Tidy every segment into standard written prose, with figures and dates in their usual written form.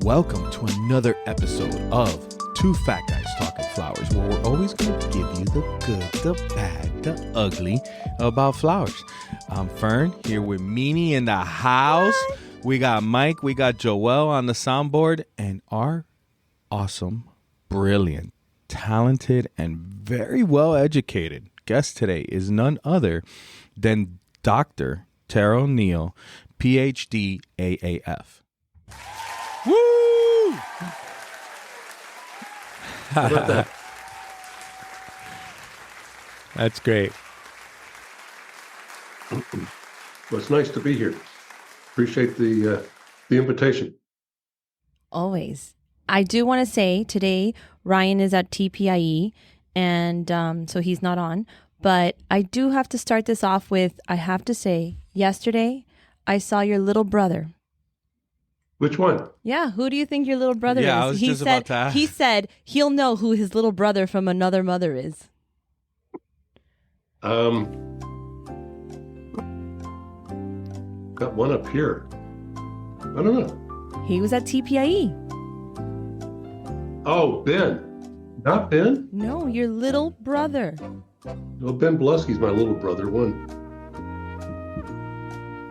welcome to another episode of Two Fat Guys Talking Flowers, where we're always going to give you the good, the bad, the ugly about flowers. I'm Fern, here with Mimi in the house. Hi. We got Mike, we got Joelle on the soundboard, and our awesome, brilliant, talented, and very well-educated guest today is none other than Dr. Terril Nell, PhD, AAF. Woo! How about that? That's great. Well, it's nice to be here. Appreciate the invitation. Always. I do want to say today Ryan is at TPIE, and so he's not on. But I do have to start this off with, I have to say, yesterday I saw your little brother. Which one? Yeah, who do you think your little brother is? I was just about to ask. He said he'll know who his little brother from another mother is. Got one up here. I don't know. He was at TPIE. Oh, Ben. Not Ben? No, your little brother. Well, Ben Blusky's my little brother. One.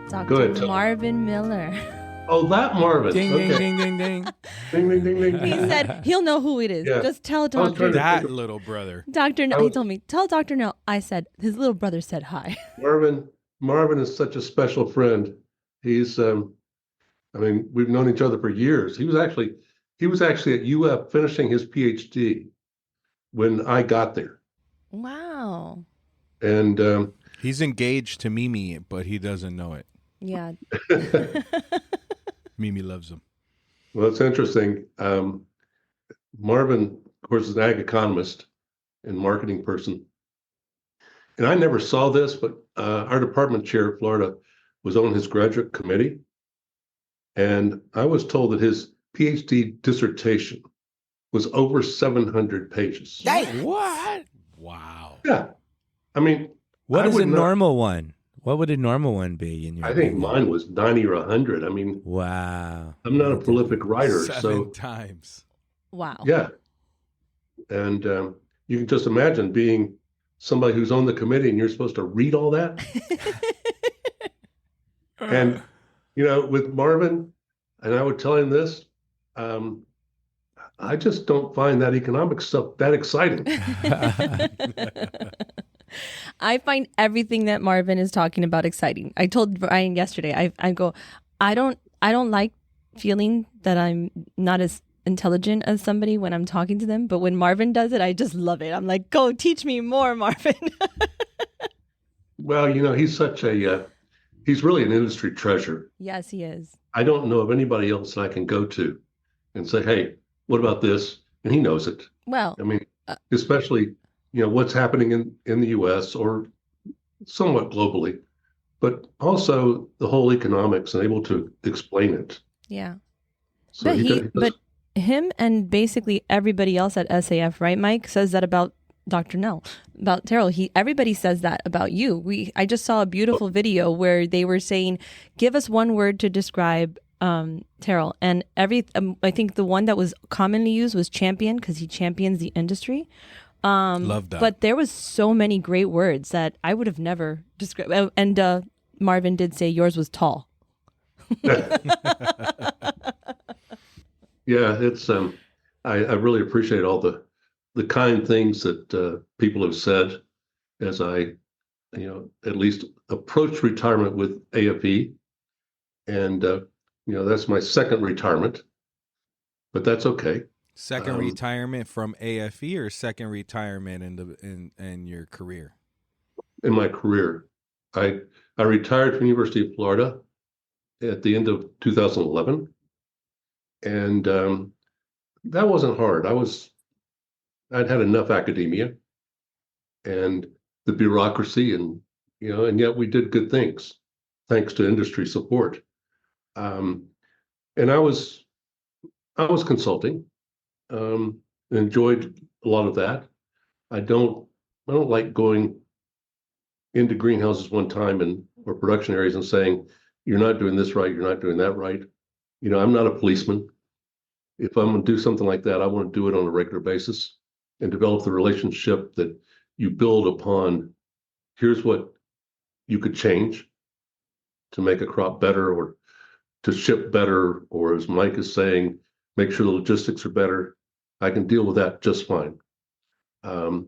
Dr. Marvin Miller. Oh, that Marvin. Ding, okay. ding, ding, ding, ding. Ding, ding, ding, ding. He said he'll know who it is. Yeah. Just tell Dr. That little brother. Dr. Nell. He told me, tell Dr. Nell. I said, his little brother said hi. Marvin is such a special friend. He's, we've known each other for years. He was actually at UF finishing his PhD when I got there. Wow. And he's engaged to Mimi, but he doesn't know it. Yeah. Mimi loves him. Well, it's interesting. Marvin, of course, is an ag economist and marketing person. And I never saw this, but our department chair of Florida was on his graduate committee. And I was told that his PhD dissertation was over 700 pages. Dang, what? Wow. Yeah. I mean, what is a normal one? What would a normal one be in your I think mine was 90 or 100. I mean, wow. I'm not a prolific writer. Seven times. Wow. Yeah. And you can just imagine being somebody who's on the committee and you're supposed to read all that. And, with Marvin, and I would tell him this, I just don't find that economic stuff that exciting. I find everything that Marvin is talking about exciting. I told Ryan yesterday, I don't like feeling that I'm not as intelligent as somebody when I'm talking to them. But when Marvin does it, I just love it. I'm like, go teach me more, Marvin. Well, he's he's really an industry treasure. Yes, he is. I don't know of anybody else that I can go to and say, hey, what about this? And he knows it. Well, especially, what's happening in the US or somewhat globally, but also the whole economics and able to explain it. Yeah. So but him and basically everybody else at SAF, right, Mike, says that about Dr. Nell, about Terril. Everybody says that about you. I just saw a beautiful video where they were saying, give us one word to describe Terril, and I think the one that was commonly used was champion, because he champions the industry. Love that. But there was so many great words that I would have never described. And Marvin did say yours was tall. Yeah, it's I really appreciate all the kind things that people have said as I, at least approach retirement with AFE, and that's my second retirement, but that's okay. Second retirement from AFE or second retirement in your career? In my career, I retired from University of Florida at the end of 2011, and that wasn't hard. I'd had enough academia and the bureaucracy, and yet we did good things thanks to industry support. And I was consulting. Enjoyed a lot of that. I don't like going into greenhouses one time or production areas and saying, you're not doing this right, you're not doing that right. I'm not a policeman. if I'm going to do something like that, I want to do it on a regular basis and develop the relationship that you build upon. Here's what you could change to make a crop better or to ship better, or as Mike is saying, make sure the logistics are better. I can deal with that just fine. And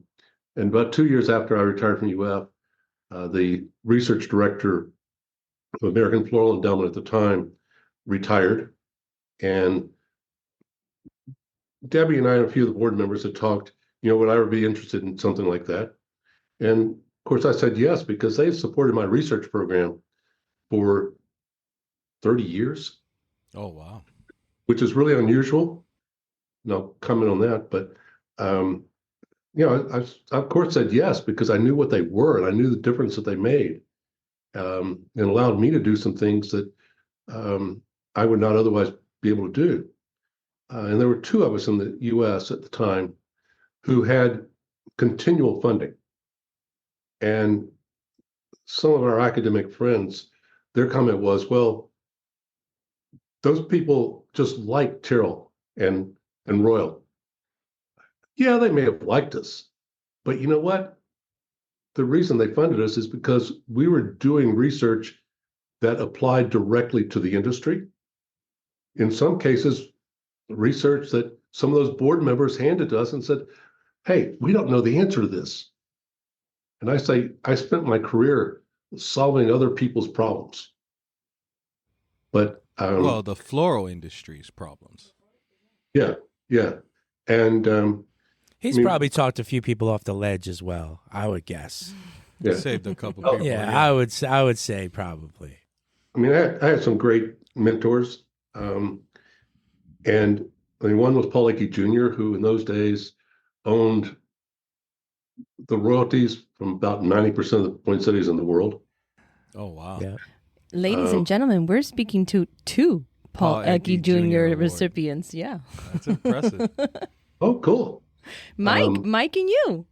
about 2 years after I retired from UF, the research director of American Floral Endowment at the time retired, and Debbie and I and a few of the board members had talked, would I ever be interested in something like that? And of course I said yes, because they supported my research program for 30 years. Oh, wow. Which is really unusual. No comment on that, but I of course said yes, because I knew what they were and I knew the difference that they made, and allowed me to do some things that I would not otherwise be able to do. And there were two of us in the U.S. at the time who had continual funding. And some of our academic friends, their comment was, well, those people just like Terril and Royal. Yeah, they may have liked us, but you know what? The reason they funded us is because we were doing research that applied directly to the industry. In some cases, research that some of those board members handed to us and said, hey, we don't know the answer to this. And I say, I spent my career solving other people's problems. But well, the floral industry's problems. Yeah. And he's probably talked a few people off the ledge as well, I would guess. Yeah. Saved a couple people. Yeah, I would say probably. I mean, I had some great mentors. And I mean, one was Paul Akey Jr., who in those days owned the royalties from about 90% of the poinsettias in the world. Oh, wow. Yeah. Ladies and gentlemen, we're speaking to two Paul Akey Jr. recipients. Yeah. That's impressive. Oh, cool. Mike and you.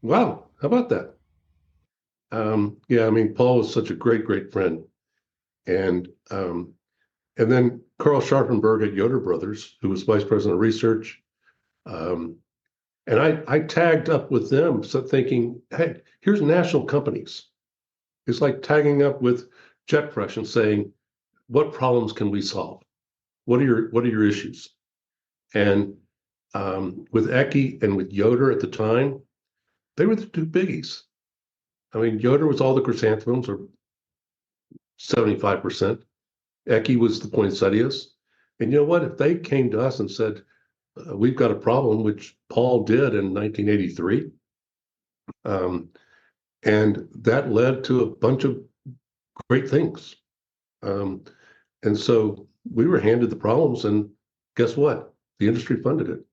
Wow. How about that? Yeah, I mean, Paul was such a great friend. And then Carl Scharfenberg at Yoder Brothers, who was vice president of research. And I tagged up with them, so thinking, hey, here's national companies. It's like tagging up with JetFresh and saying, what problems can we solve? What are your issues? And with Ecke and with Yoder at the time, they were the two biggies. I mean, Yoder was all the chrysanthemums, or 75%. Ecke was the poinsettias. And you know what? If they came to us and said, we've got a problem, which Paul did in 1983, and that led to a bunch of great things. And so we were handed the problems, and guess what? The industry funded it.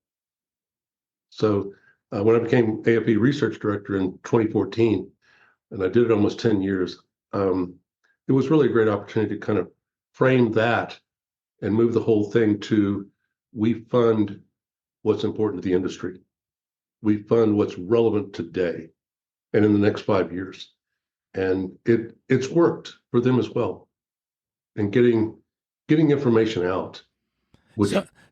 So when I became AFE research director in 2014, and I did it almost 10 years, it was really a great opportunity to kind of frame that and move the whole thing to, we fund what's important to the industry. We fund what's relevant today and in the next 5 years. And it's worked for them as well. And getting information out.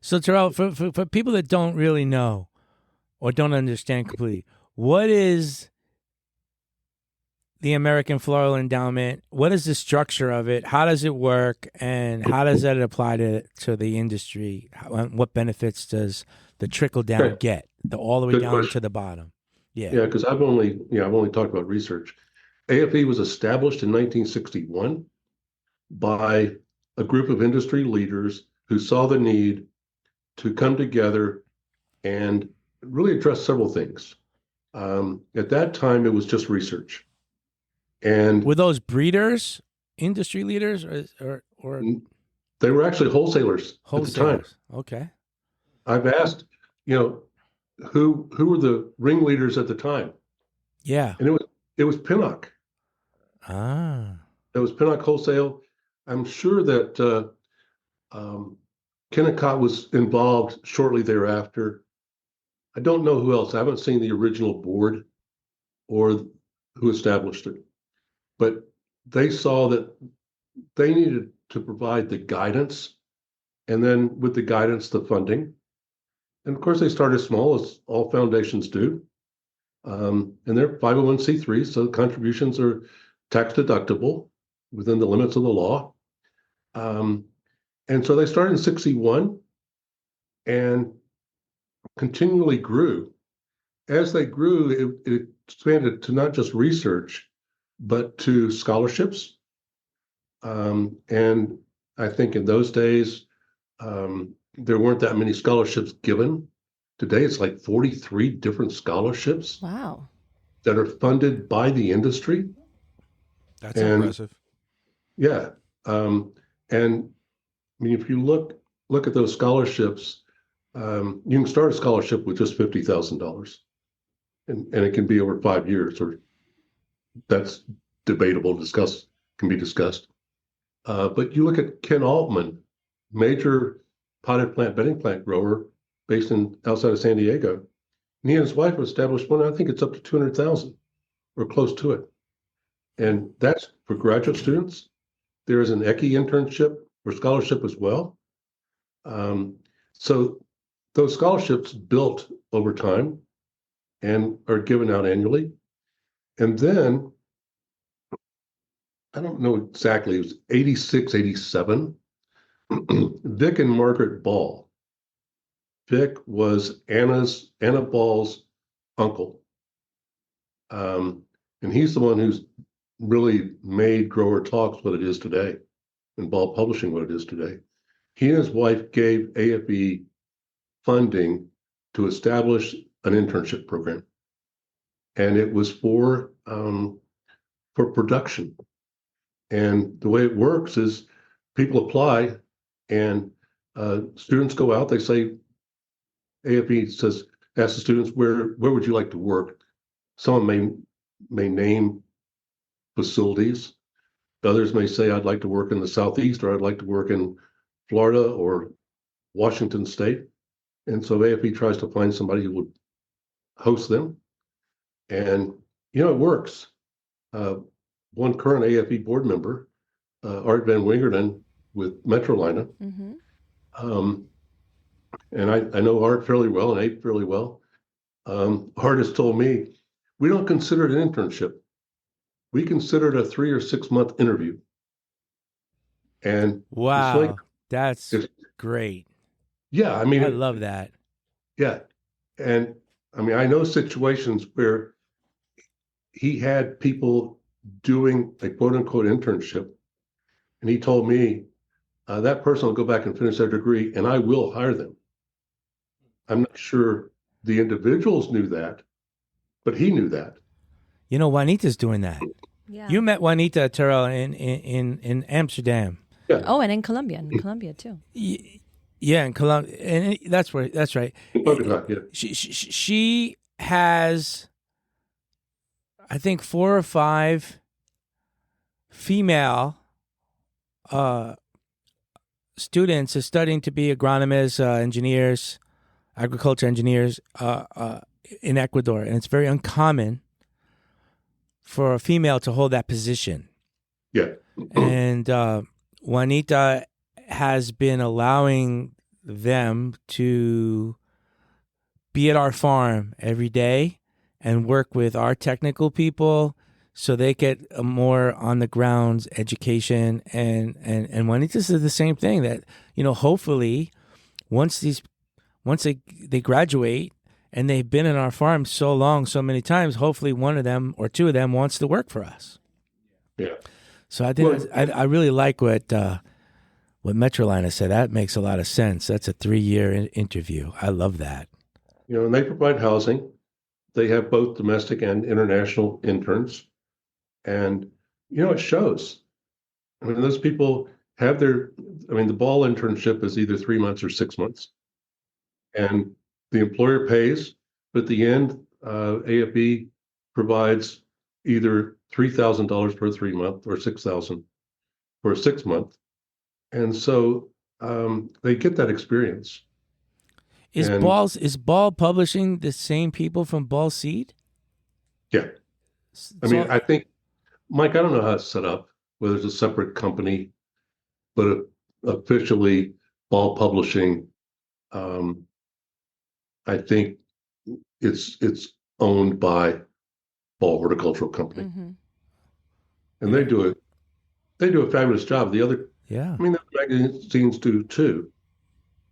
So Terril, for people that don't really know or don't understand completely, what is the American Floral Endowment? What is the structure of it? How does it work? And how does that apply to the industry? What benefits does the trickle down get? All the way Good down question. to the bottom. Yeah, because I've only talked about research. AFE was established in 1961 by a group of industry leaders who saw the need to come together and really address several things. At that time, it was just research. And were those breeders, industry leaders, or they were actually wholesalers at the time. Okay. I've asked, who were the ringleaders at the time? Yeah. And it was Pinnock. Ah. It was Pinnock Wholesale. I'm sure that Kennecott was involved shortly thereafter. I don't know who else. I haven't seen the original board or who established it. But they saw that they needed to provide the guidance and then with the guidance, the funding. And of course, they started small, as all foundations do. And they're 501c3, so contributions are tax deductible within the limits of the law. And so they started in 61 and continually grew. As they grew, it expanded to not just research, but to scholarships. And I think in those days, there weren't that many scholarships given. Today, it's like 43 different scholarships. Wow. That are funded by the industry. That's impressive. Yeah. And I mean, if you look at those scholarships, you can start a scholarship with just $50,000. And it can be over 5 years, or that's debatable, can be discussed. But you look at Ken Altman, major potted plant bedding plant grower based outside of San Diego. And he and his wife established one, I think it's up to 200,000 or close to it. And that's for graduate students. There is an ECHE internship or scholarship as well. So those scholarships built over time and are given out annually. And then, I don't know exactly, it was 86, 87, Vic and Margaret Ball. Vic was Anna Ball's uncle. And he's the one who's really made Grower Talks what it is today, and Ball Publishing what it is today. He and his wife gave AFE funding to establish an internship program. And it was for production. And the way it works is people apply and students go out, they say, AFE says, ask the students, where would you like to work? Someone may name facilities. Others may say, I'd like to work in the Southeast, or I'd like to work in Florida or Washington State. And so AFE tries to find somebody who would host them. And, it works. One current AFE board member, Art Van Wingerden with Metrolina. Mm-hmm. And I know Art fairly well and Abe fairly well. Art has told me, we don't consider it an internship. We consider it a 3 or 6 month interview. And wow, that's great. Yeah, I mean, I love that. Yeah. And I mean, I know situations where he had people doing a quote unquote internship. And he told me, that person will go back and finish their degree and I will hire them. I'm not sure the individuals knew that, but he knew that. Juanita's doing that. Yeah. You met Juanita Terril in Amsterdam. Yeah. Oh, and in Colombia too. Yeah, in Colombia, and that's right. She has, I think, 4 or 5 female students are studying to be agronomists, engineers, agriculture engineers in Ecuador, and it's very uncommon for a female to hold that position. Yeah. And Juanita has been allowing them to be at our farm every day and work with our technical people so they get a more on the ground education. And Juanita said the same thing, that, hopefully once they graduate and they've been in our farm so long, so many times, hopefully one of them or 2 of them wants to work for us. Yeah. So I think I really like what Metrolina said. That makes a lot of sense. That's a 3-year interview. I love that. And they provide housing. They have both domestic and international interns. And, it shows. I mean, those people have the Ball internship is either 3 months or 6 months. And the employer pays, but at the end, AFE provides either $3,000 for a 3 month or $6,000 for a 6 month. And so they get that experience. Is Ball publishing the same people from Ball Seed? Yeah. I think, Mike, I don't know how it's set up, whether it's a separate company, but officially Ball Publishing. I think it's owned by Ball Horticultural Company, and they do a fabulous job. The other, Yeah. I mean, the magazines do too,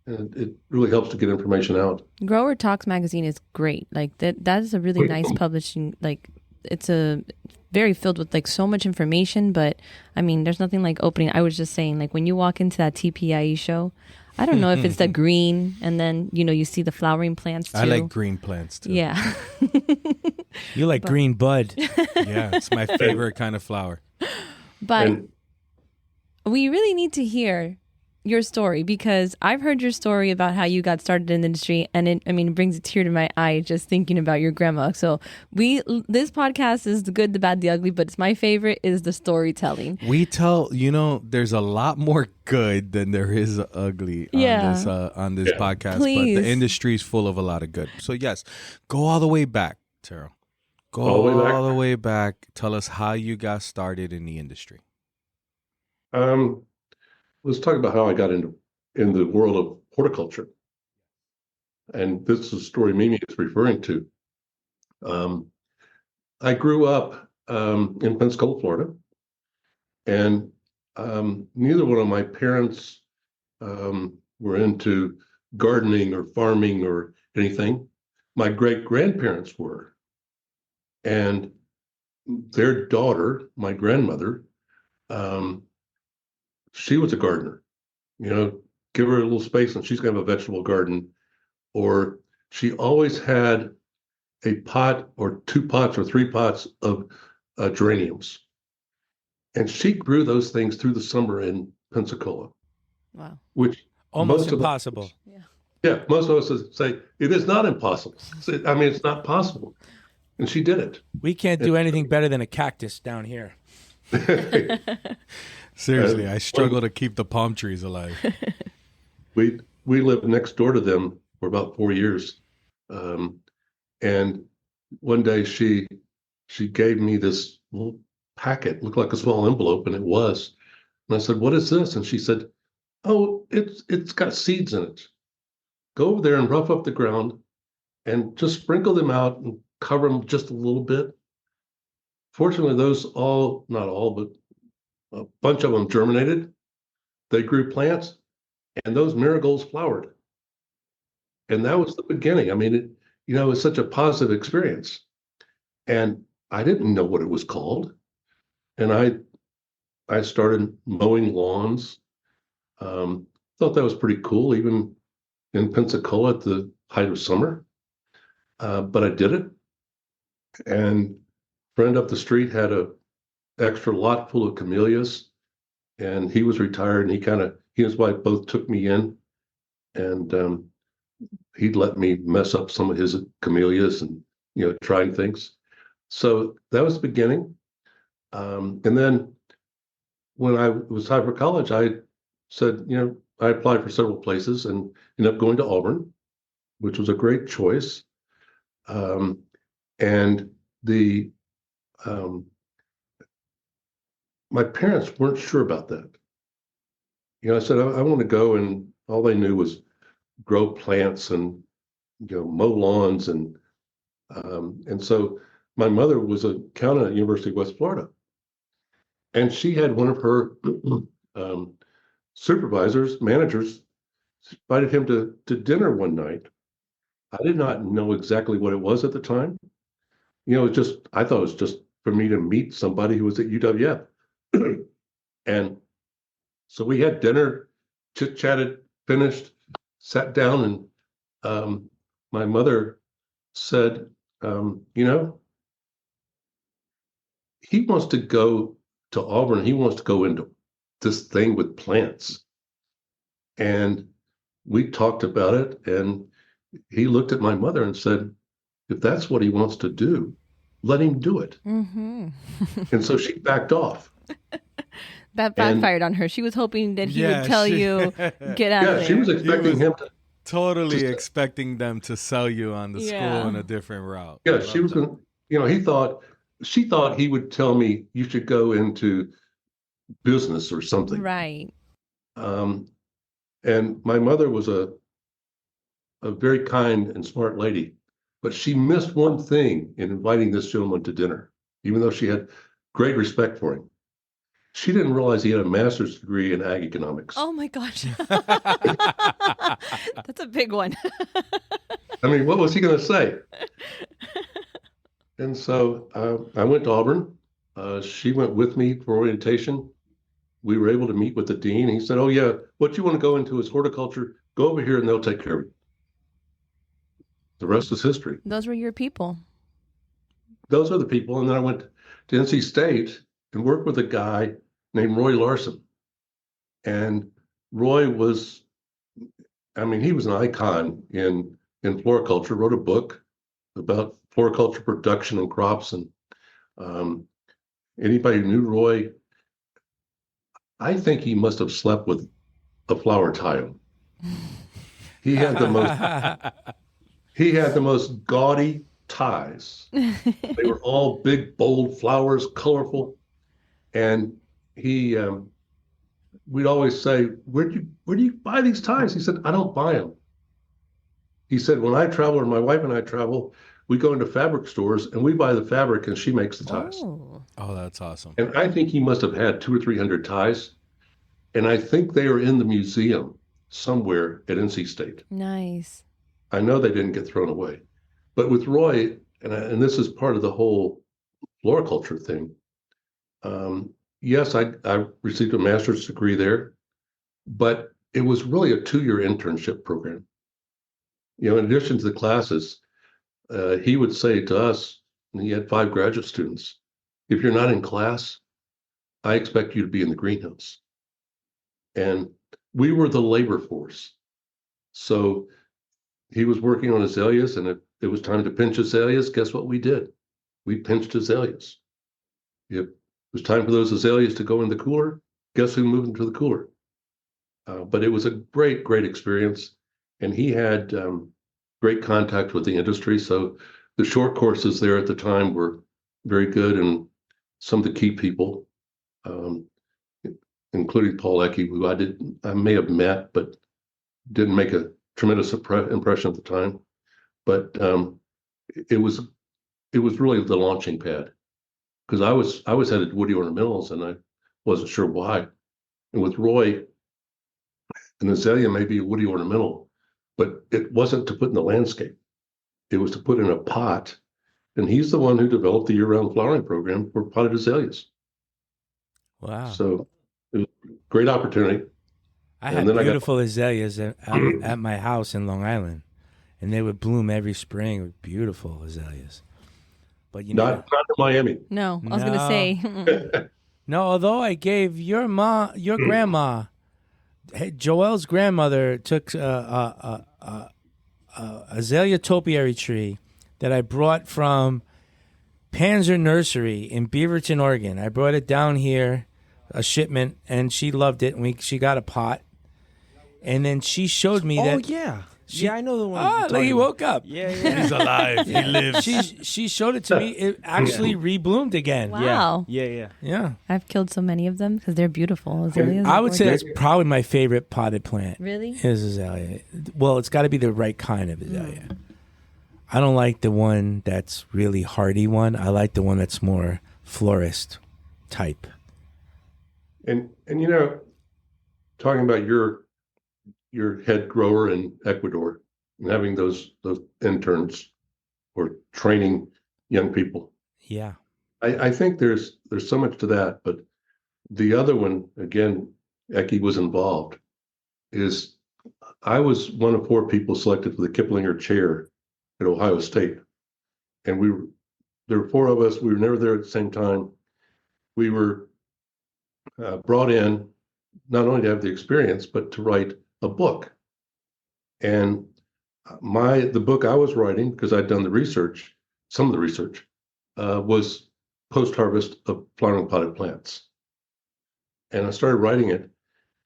and it really helps to get information out. Grower Talks magazine is great. Like that is a really nice publishing. Like it's a very filled with like so much information. But I mean, there's nothing like opening. I was just saying, like when you walk into that TPIE show, I don't know if it's the green, and then you see the flowering plants too. I like green plants too. Yeah. You like green bud. Yeah, it's my favorite kind of flower. But we really need to hear your story, because I've heard your story about how you got started in the industry, and it brings a tear to my eye just thinking about your grandma. So this podcast is the good, the bad, the ugly, but it's my favorite is the storytelling. We tell, there's a lot more good than there is ugly on this podcast. Please. But the industry is full of a lot of good. So yes, go all the way back, Terril. Go all the way back. Tell us how you got started in the industry. Let's talk about how I got in the world of horticulture. And this is a story Mimi is referring to. I grew up in Pensacola, Florida, and neither one of my parents were into gardening or farming or anything. My great-grandparents were. And their daughter, my grandmother, she was a gardener. Give her a little space and she's going to have a vegetable garden. Or she always had a pot or 2 pots or 3 pots of geraniums. And she grew those things through the summer in Pensacola. Wow. Which almost impossible. Most of us say it is not impossible. It's not possible. And she did it. We can't do anything better than a cactus down here. Seriously, I struggle to keep the palm trees alive. We lived next door to them for about 4 years. And one day she gave me this little packet, looked like a small envelope, and it was. And I said, "What is this?" And she said, "Oh, it's got seeds in it. Go over there and rough up the ground and just sprinkle them out and cover them just a little bit." Fortunately, not all, but a bunch of them germinated. They grew plants, and those marigolds flowered. And that was the beginning. It was such a positive experience. And I didn't know what it was called. And I started mowing lawns. Thought that was pretty cool, even in Pensacola at the height of summer. But I did it. And a friend up the street had a extra lot full of camellias, and he was retired, and he and his wife both took me in, and he'd let me mess up some of his camellias and trying things. So that was the beginning. And then when I was time for college, I said, I applied for several places and ended up going to Auburn, which was a great choice. And my parents weren't sure about that. I said, I want to go, and all they knew was grow plants and mow lawns, and so my mother was an accountant at University of West Florida, and she had one of her managers invited him to dinner one night. I did not know exactly what it was at the time. I thought it was just for me to meet somebody who was at UWF. And so we had dinner, chit-chatted, finished, sat down, and my mother said, he wants to go to Auburn. He wants to go into this thing with plants. And we talked about it, and he looked at my mother and said, if that's what he wants to do, let him do it. Mm-hmm. And so she backed off. That backfired on her. She was hoping that he would tell you, get out of there. Yeah, she was expecting him to. Totally expecting them to sell you on the school in a different route. Yeah, she was going to, she thought he would tell me you should go into business or something. Right. And my mother was a very kind and smart lady, but she missed one thing in inviting this gentleman to dinner, even though she had great respect for him. She didn't realize he had a master's degree in ag economics. Oh my gosh. That's a big one. I mean, what was he going to say? And so I went to Auburn. She went with me for orientation. We were able to meet with the dean. He said, "Oh yeah, what you want to go into is horticulture. Go over here and they'll take care of you." The rest is history. Those were your people. Those are the people. And then I went to NC State and worked with a guy named Roy Larson. And Roy was, I mean, he was an icon in floriculture, wrote a book about floriculture production and crops. And anybody who knew Roy, I think he must have slept with a flower tile. He had the most gaudy ties. They were all big, bold flowers, colorful. And he, we'd always say, where do you buy these ties? He said, "I don't buy them." He said, "When I travel, or my wife and I travel, we go into fabric stores and we buy the fabric and she makes the ties." Oh, that's awesome. And I think he must have had 200 or 300 ties. And I think they are in the museum somewhere at NC State. Nice. I know they didn't get thrown away. But with Roy, and this is part of the whole floriculture thing, yes, I received a master's degree there, but it was really a 2-year internship program. In addition to the classes, he would say to us, and he had 5 graduate students, "If you're not in class, I expect you to be in the greenhouse." And we were the labor force. So he was working on azaleas, and it was time to pinch azaleas. Guess what we did? We pinched azaleas. If it was time for those azaleas to go in the cooler, guess who moved them to the cooler? But it was a great, great experience. And he had great contact with the industry. So the short courses there at the time were very good. And some of the key people, including Paul Ecke, who I may have met, but didn't make a tremendous impression at the time. But it was really the launching pad, because I was headed to woody ornamentals and I wasn't sure why. And with Roy, an azalea may be a woody ornamental, but it wasn't to put in the landscape. It was to put in a pot. And he's the one who developed the year-round flowering program for potted azaleas. Wow. So it was a great opportunity. I had beautiful azaleas at my house in Long Island, and they would bloom every spring with beautiful azaleas. But not in Miami. No, I was going to say. No, although I gave your grandma, Joelle's grandmother took a azalea topiary tree that I brought from Panzer Nursery in Beaverton, Oregon. I brought it down here, a shipment, and she loved it. And she got a pot. And then she showed me that. Oh, yeah. I know the one. Oh, like he woke up. Yeah. He's alive. He lives. She showed it to me. It actually rebloomed again. Wow. Yeah. I've killed so many of them because they're beautiful. Azaleas I are would say gorgeous. that's probably my favorite potted plant. Really? Is azalea. Well, it's got to be the right kind of azalea. I don't like the one that's really hardy one. I like the one that's more florist type. And talking about your head grower in Ecuador and having those interns or training young people. Yeah. I think there's so much to that, but the other one, again, Ecke was involved, is I was one of 4 people selected for the Kiplinger Chair at Ohio State. And there were 4 of us. We were never there at the same time. We were brought in not only to have the experience, but to write a book. And the book I was writing, because I'd done the research, some of the research, was post-harvest of flowering potted plants. And I started writing it.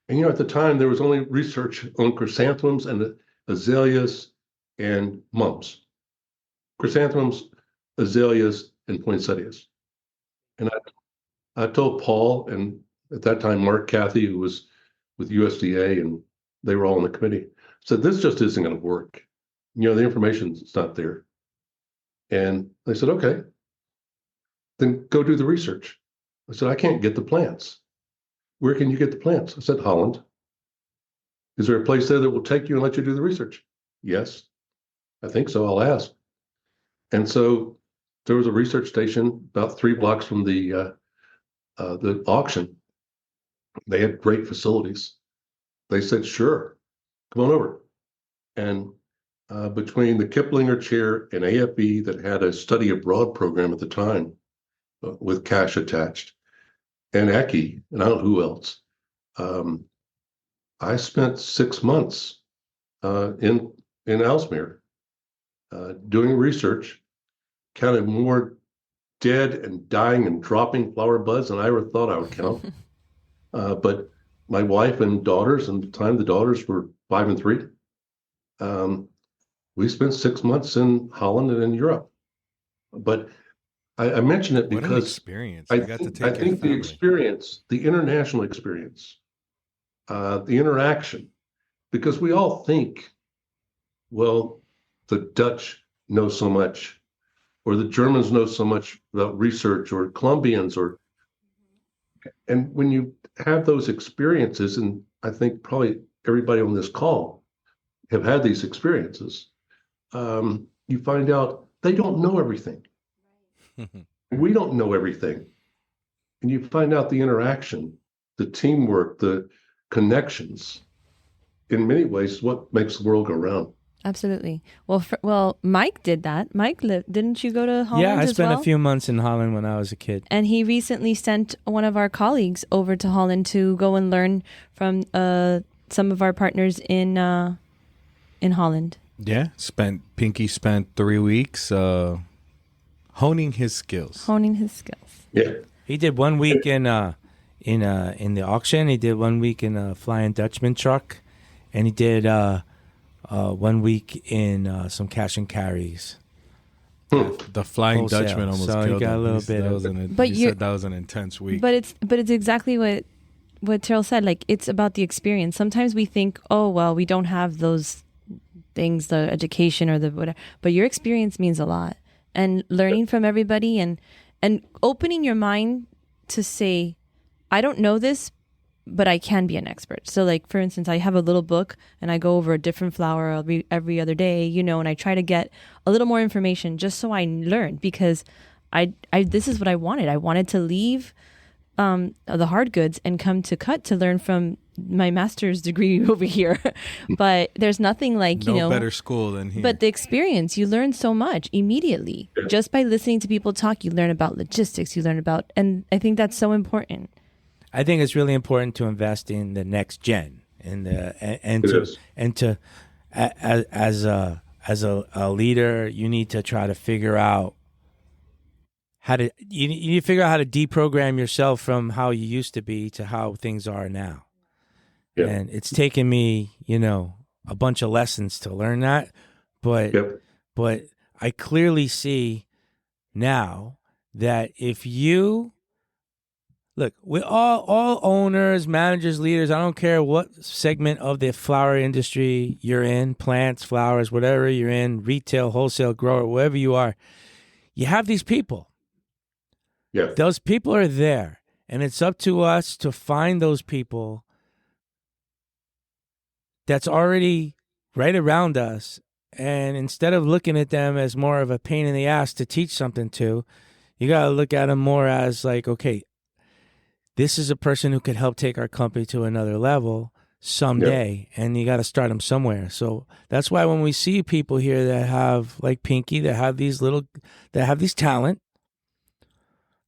And at the time there was only research on chrysanthemums and azaleas and mums. Chrysanthemums, azaleas, and poinsettias. And I told Paul, and at that time Mark Cathy, who was with USDA and they were all on the committee, said, this just isn't going to work. The information's not there. And they said, okay, then go do the research. I said, I can't get the plants. Where can you get the plants? I said, Holland. Is there a place there that will take you and let you do the research? Yes, I think so. I'll ask. And so there was a research station about 3 blocks from the auction. They had great facilities. They said, sure, come on over. And between the Kiplinger chair and AFB that had a study abroad program at the time with cash attached, and Eki, and I don't know who else, I spent 6 months in Ellesmere doing research, counted more dead and dying and dropping flower buds than I ever thought I would count. But my wife and daughters, and at the time the daughters were 5 and 3, we spent 6 months in Holland and in Europe. But I mention it What an because experience. I You got to think, take I your think the family. experience, the international experience, the interaction, because we all think, well, the Dutch know so much, or the Germans know so much about research, or Colombians, and when you have those experiences, and I think probably everybody on this call have had these experiences, you find out they don't know everything. We don't know everything. And you find out the interaction, the teamwork, the connections, in many ways, is what makes the world go round. Absolutely. Well, Mike did that. Mike, didn't you go to Holland Yeah, I as spent well? a few months in Holland when I was a kid. And he recently sent one of our colleagues over to Holland to go and learn from some of our partners in Holland. Yeah, Pinky spent 3 weeks honing his skills. Yeah. He did 1 week in the auction. He did 1 week in a Flying Dutchman truck, and he did 1 week in some cash and carries. The Flying Wholesale. Dutchman almost So you killed got a him. little He bit that of- was an, But he you- said that was an intense week. But it's exactly what Terril said. Like, it's about the experience. Sometimes we think, oh well, we don't have those things, the education or the whatever. But your experience means a lot, and learning from everybody, and opening your mind to say, I don't know this, but I can be an expert. So, like, for instance, I have a little book and I go over a different flower every other day, and I try to get a little more information just so I learn, because I this is what I wanted. I wanted to leave the hard goods and come to cut to learn from my master's degree over here. But there's nothing like, no better school than here. but the experience, you learn so much immediately. Just by listening to people talk, you learn about logistics, and I think that's so important. I think it's really important to invest in the next gen, as a leader, you need to try to figure out how to deprogram yourself from how you used to be to how things are now. Yeah. And it's taken me, a bunch of lessons to learn that, but Yep. but I clearly see now that if you look, we all owners, managers, leaders, I don't care what segment of the flower industry you're in, plants, flowers, whatever you're in, retail, wholesale, grower, wherever you are, you have these people. Yeah. Those people are there, and it's up to us to find those people that's already right around us. And instead of looking at them as more of a pain in the ass to teach something to, you got to look at them more as like, okay, this is a person who could help take our company to another level someday, and you got to start them somewhere. So that's why when we see people here that have, like Pinky, that have these talent,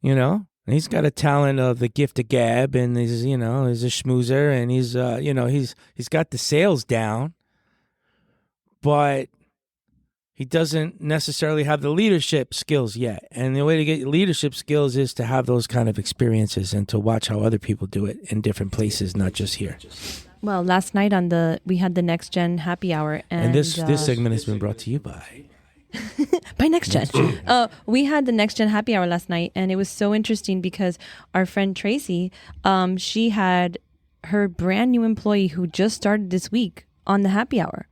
and he's got a talent of the gift of gab, and he's a schmoozer, and he's got the sales down, but he doesn't necessarily have the leadership skills yet. And the way to get leadership skills is to have those kind of experiences and to watch how other people do it in different places, not just here. Well, last night we had the Next Gen happy hour, And this segment has been brought to you by Next Gen. We had the Next Gen happy hour last night, and it was so interesting because our friend Tracy, she had her brand new employee who just started this week on the happy hour.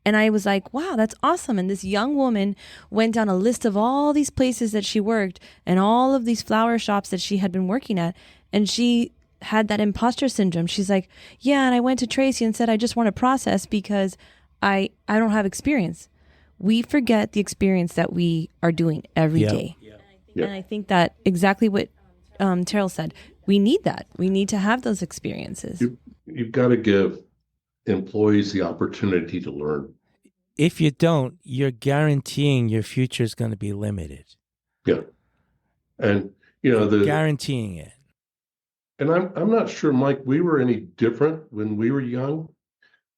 And I was like, wow, that's awesome. And this young woman went down a list of all these places that she worked and all of these flower shops that she had been working at. And she had that imposter syndrome. She's like, yeah, and I went to Tracy and said, I just want to process because I don't have experience. We forget the experience that we are doing every day. Yeah. And I think that exactly what Terril said, we need that. We need to have those experiences. You've got to give employees the opportunity to learn. If you don't, you're guaranteeing your future is going to be limited. Yeah. And, Guaranteeing it. And I'm not sure, Mike, we were any different when we were young,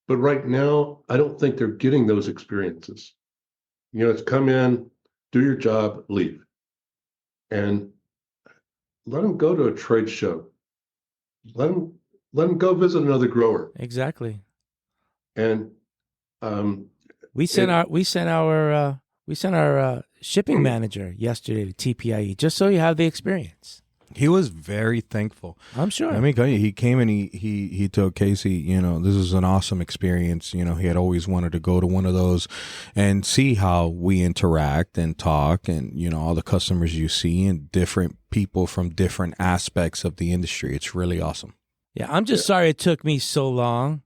but right now, I don't think they're getting those experiences. It's come in, do your job, leave. And let them go to a trade show. Let them go visit another grower. Exactly. And we sent our shipping manager yesterday to TPIE just so you have the experience. He was very thankful. I'm sure. I mean, he came and he told Casey, this is an awesome experience. He had always wanted to go to one of those and see how we interact and talk and, all the customers you see and different people from different aspects of the industry. It's really awesome. Yeah, I'm just sorry it took me so long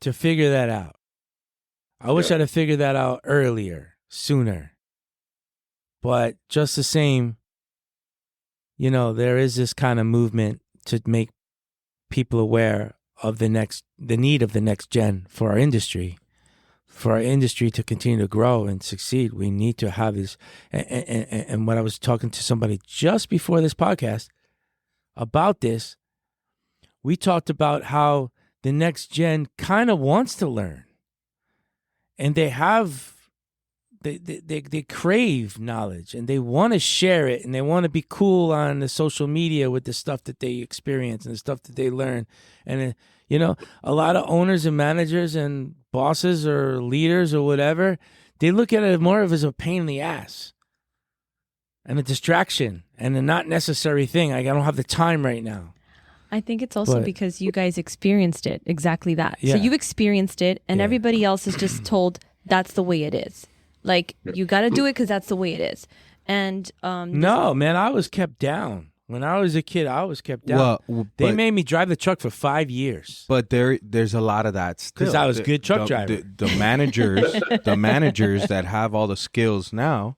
to figure that out. I wish I'd have figured that out earlier, sooner. But just the same, there is this kind of movement to make people aware of the need of the next gen for our industry. For our industry to continue to grow and succeed, we need to have this. And when I was talking to somebody just before this podcast about this, we talked about how the next gen kind of wants to learn. And they crave knowledge and they want to share it and they want to be cool on the social media with the stuff that they experience and the stuff that they learn. And, a lot of owners and managers and bosses or leaders or whatever, they look at it more of as a pain in the ass and a distraction and a not necessary thing. I don't have the time right now. I think it's also because you guys experienced it, exactly that. Yeah. So you experienced it and everybody else is just told that's the way it is. Like, you got to do it because that's the way it is. And no, man, I was kept down. When I was a kid, I was kept down. They made me drive the truck for 5 years. But there's a lot of that still. Because I was a good truck driver. The managers that have all the skills now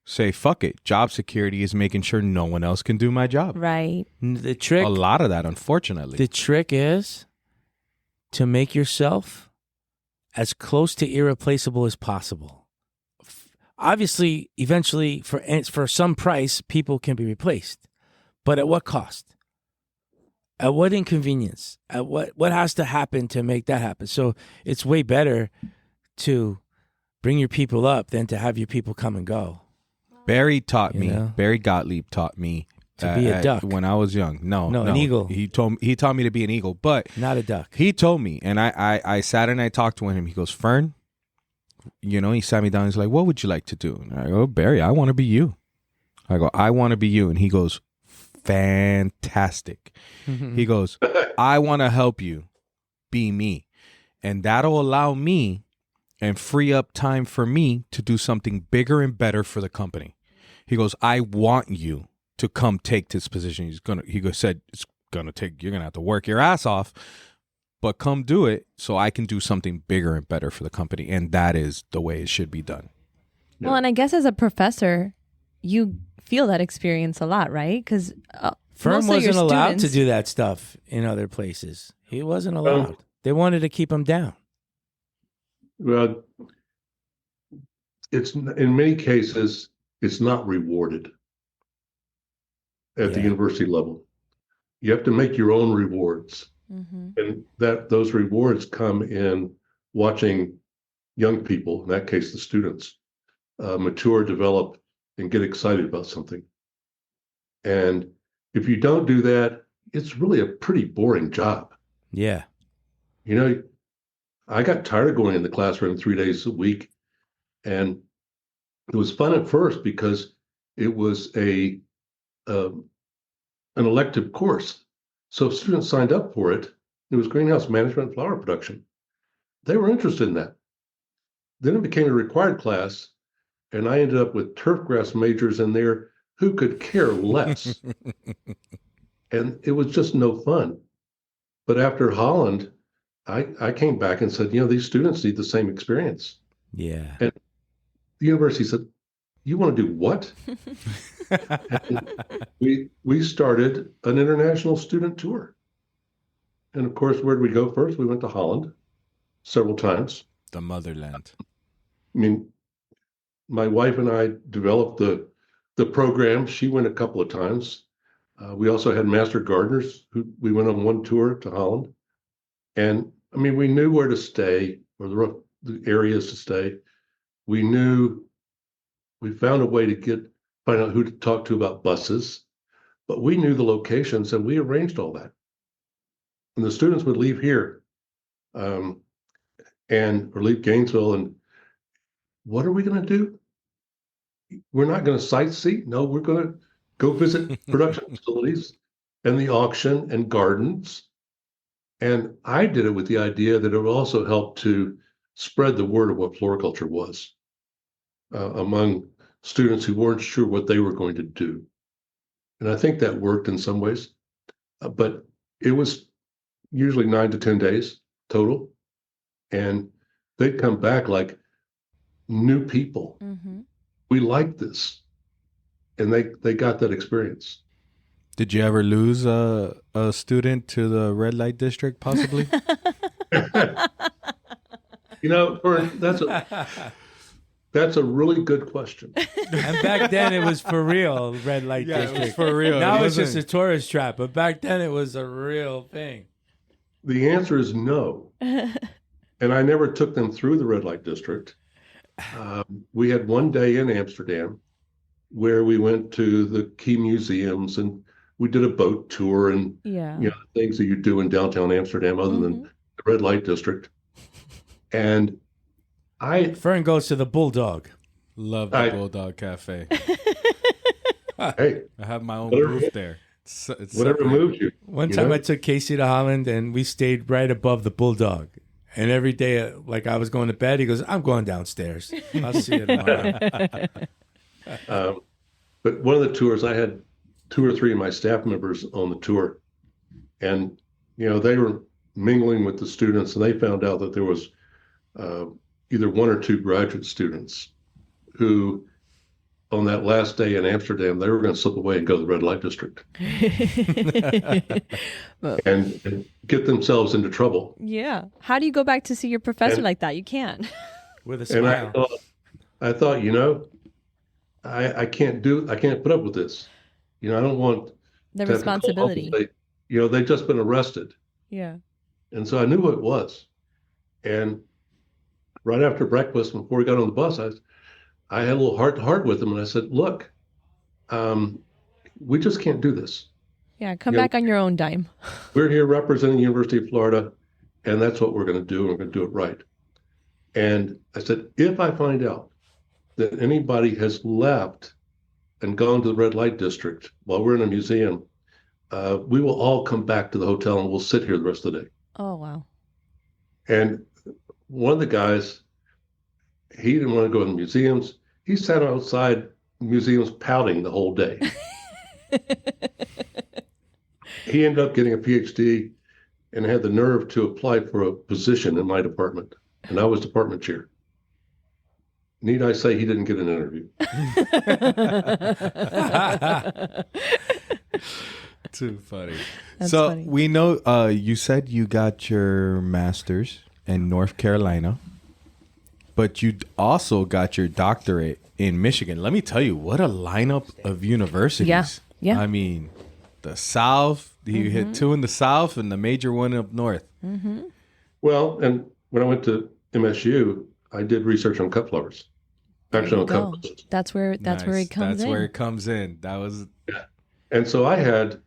say, fuck it. Job security is making sure no one else can do my job. Right. The trick. A lot of that, unfortunately. The trick is to make yourself as close to irreplaceable as possible. Obviously, eventually, for some price, people can be replaced. But at what cost? At what inconvenience? At what has to happen to make that happen? So it's way better to bring your people up than to have your people come and go. Barry Gottlieb taught me to be a duck when I was young. No, an eagle. He taught me to be an eagle, but not a duck. He told me, and I sat and I talked to him. He goes, Fern, he sat me down. He's like, what would you like to do? And I go, Barry, I want to be you. I go, I want to be you. And he goes, fantastic. He goes, I want to help you be me. And that'll allow me and free up time for me to do something bigger and better for the company. He goes, I want you to come take this position. He said, you're going to have to work your ass off, but come do it so I can do something bigger and better for the company. And that is the way it should be done. Well, and I guess as a professor, you feel that experience a lot, right? Because Fern wasn't allowed to do that stuff in other places. He wasn't allowed. They wanted to keep him down. Well, it's in many cases, it's not rewarded at the university level. You have to make your own rewards. Mm-hmm. And those rewards come in watching young people, in that case, the students, mature, develop, and get excited about something. And if you don't do that, it's really a pretty boring job. Yeah. I got tired of going in the classroom 3 days a week. And it was fun at first because it was an elective course. So students signed up for it. It was greenhouse management and flower production. They were interested in that. Then it became a required class, and I ended up with turf grass majors in there who could care less. And it was just no fun. But after Holland, I came back and said, these students need the same experience. Yeah. And the university said, you want to do what? we started an international student tour. And of course, where did we go first? We went to Holland several times. The motherland. I mean, my wife and I developed the program. She went a couple of times. We also had master gardeners who we went on one tour to Holland. And I mean, we knew where to stay or the areas to stay. We found a way to find out who to talk to about buses, but we knew the locations and we arranged all that. And the students would leave here or leave Gainesville, and what are we going to do? We're not going to sightsee. No, we're going to go visit production facilities and the auction and gardens. And I did it with the idea that it would also help to spread the word of what floriculture was among students who weren't sure what they were going to do. And I think that worked in some ways, but it was usually 9 to 10 days total. And they'd come back like new people. Mm-hmm. We like this. And they got that experience. Did you ever lose a student to the red light district, possibly? That's a really good question. And back then it was for real, red light district. It was for real. Now it's just a tourist trap, but back then it was a real thing. The answer is no. And I never took them through the red light district. We had one day in Amsterdam where we went to the key museums and we did a boat tour and things that you do in downtown Amsterdam other than the red light district. And Fern goes to the Bulldog. Love the Bulldog Cafe. Hey, I have my own booth there. It's whatever separate. moved you. One time I took Casey to Holland and we stayed right above the Bulldog. And every day, like I was going to bed, he goes, I'm going downstairs. I'll see you tomorrow. But one of the tours, I had 2 or 3 of my staff members on the tour. And, they were mingling with the students and they found out that there was either 1 or 2 graduate students who, on that last day in Amsterdam, they were going to slip away and go to the red light district and get themselves into trouble. Yeah. How do you go back to see your professor like that? You can't. With a smile. And I thought, I can't put up with this. I don't want The to have to call responsibility. up and say, they've just been arrested. Yeah. And so I knew what it was. And right after breakfast, before we got on the bus, I had a little heart to heart with them. And I said, look, we just can't do this. Yeah. Come back on your own dime. We're here representing the University of Florida, and that's what we're going to do. And we're going to do it right. And I said, if I find out that anybody has left and gone to the red light district while we're in a museum, we will all come back to the hotel and we'll sit here the rest of the day. Oh, wow. And one of the guys, he didn't want to go to the museums. He sat outside museums pouting the whole day. He ended up getting a PhD and had the nerve to apply for a position in my department. And I was department chair. Need I say he didn't get an interview? Too funny. That's so funny. we know you said you got your master's in North Carolina, but you also got your doctorate in Michigan. Let me tell you, what a lineup of universities. Yeah. I mean, the South, you hit 2 in the South and the major one up north. Mm-hmm. Well, and when I went to MSU, I did research on cut flowers. Actually, on cut flowers. That's where it comes in. That's where it comes in. That was And so I had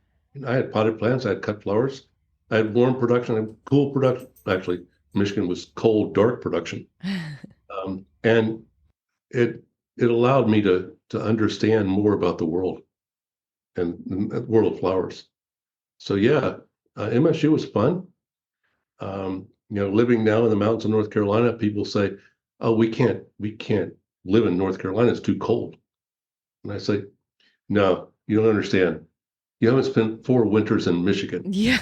potted plants, I had cut flowers, I had warm production, I had cool production. Actually, Michigan was cold, dark production. And it allowed me to understand more about the world and the world of flowers. So yeah, MSU was fun. Living now in the mountains of North Carolina, people say, "Oh, we can't live in North Carolina. It's too cold." And I say, "No, you don't understand. You haven't spent 4 winters in Michigan. Yeah.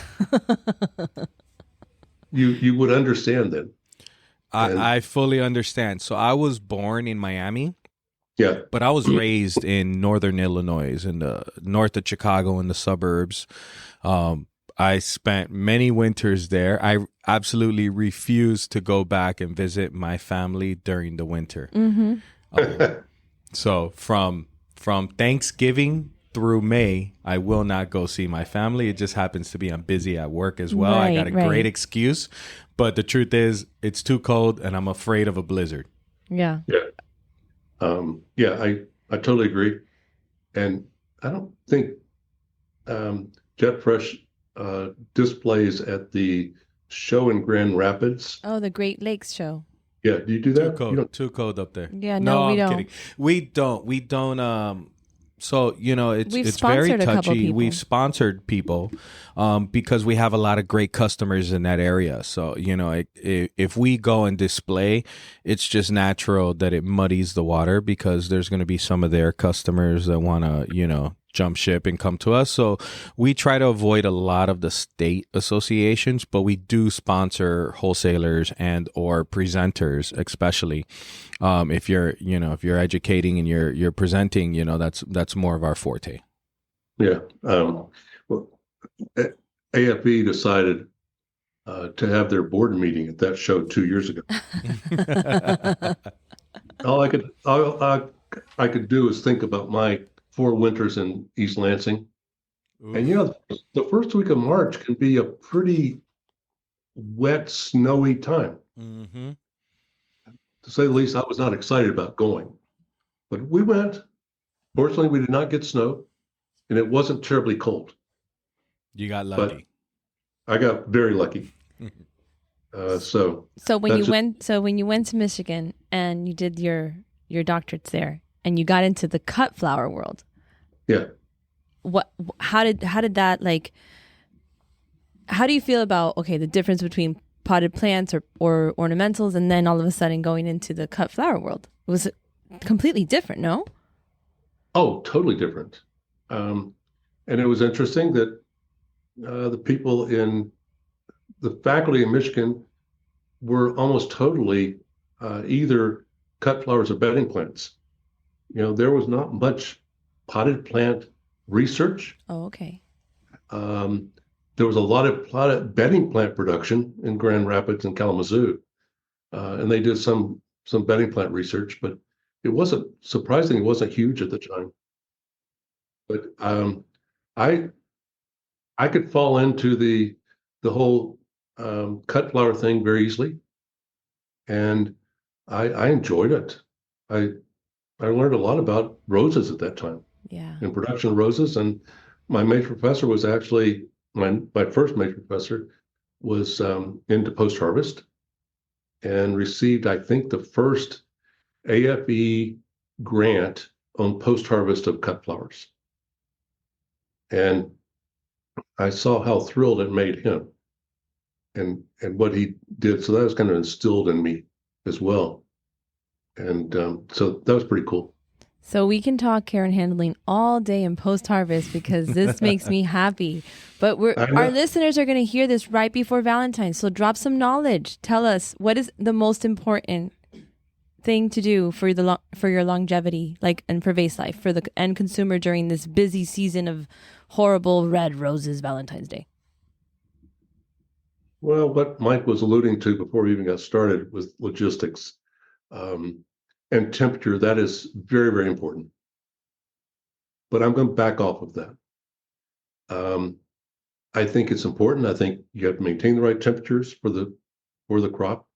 You would understand then." I fully understand. So I was born in Miami, Yeah, but I was raised in northern Illinois, in the north of Chicago, in the suburbs. I spent many winters there. I absolutely refuse to go back and visit my family during the winter. So from Thanksgiving through May, I will not go see my family. It just happens to be I'm busy at work as well. I got a great excuse, but the truth is it's too cold and I'm afraid of a blizzard. Yeah. I totally agree. And I don't think Jet Fresh displays at the show in Grand Rapids. Oh, the Great Lakes show. Yeah, do you do that? Too cold up there. Yeah, no, we I'm don't. kidding. We don't. So We've it's very sponsored a couple touchy. people. We've sponsored people because we have a lot of great customers in that area. So if we go and display, it's just natural that it muddies the water because there's going to be some of their customers that want to jump ship and come to us. So we try to avoid a lot of the state associations, but we do sponsor wholesalers and or presenters, especially if you're educating and you're presenting, that's more of our forte. Yeah. Well, AFE decided to have their board meeting at that show 2 years ago. All I could do is think about my 4 winters in East Lansing. Oof. And the first week of March can be a pretty wet, snowy time. Mm-hmm. To say the least, I was not excited about going. But we went. Fortunately, we did not get snow, and it wasn't terribly cold. You got lucky. But I got very lucky. So when you went to Michigan and you did your doctorates there and you got into the cut flower world. Yeah. How did that, like, how do you feel about, the difference between potted plants or ornamentals and then all of a sudden going into the cut flower world? It was completely different, no? Oh, totally different. And it was interesting that the people in the faculty in Michigan were almost totally either cut flowers or bedding plants. There was not much potted plant research. Oh, okay. There was a lot of potted bedding plant production in Grand Rapids and Kalamazoo, and they did some bedding plant research, but it wasn't huge at the time. But I could fall into the whole cut flower thing very easily, and I enjoyed it. I learned a lot about roses at that time. Yeah. In production of roses, and my major professor was actually my first major professor was into post-harvest and received, I think, the first AFE grant on post-harvest of cut flowers. And I saw how thrilled it made him and what he did. So that was kind of instilled in me as well. And so that was pretty cool. So we can talk care and handling all day in post-harvest because this makes me happy. But our listeners are going to hear this right before Valentine's. So drop some knowledge. Tell us, what is the most important thing to do for your longevity, and for vase life, for the end consumer during this busy season of horrible red roses Valentine's Day? Well, what Mike was alluding to before we even got started was logistics. And temperature, that is very, very important. But I'm going to back off of that. I think it's important. I think you have to maintain the right temperatures for the crop.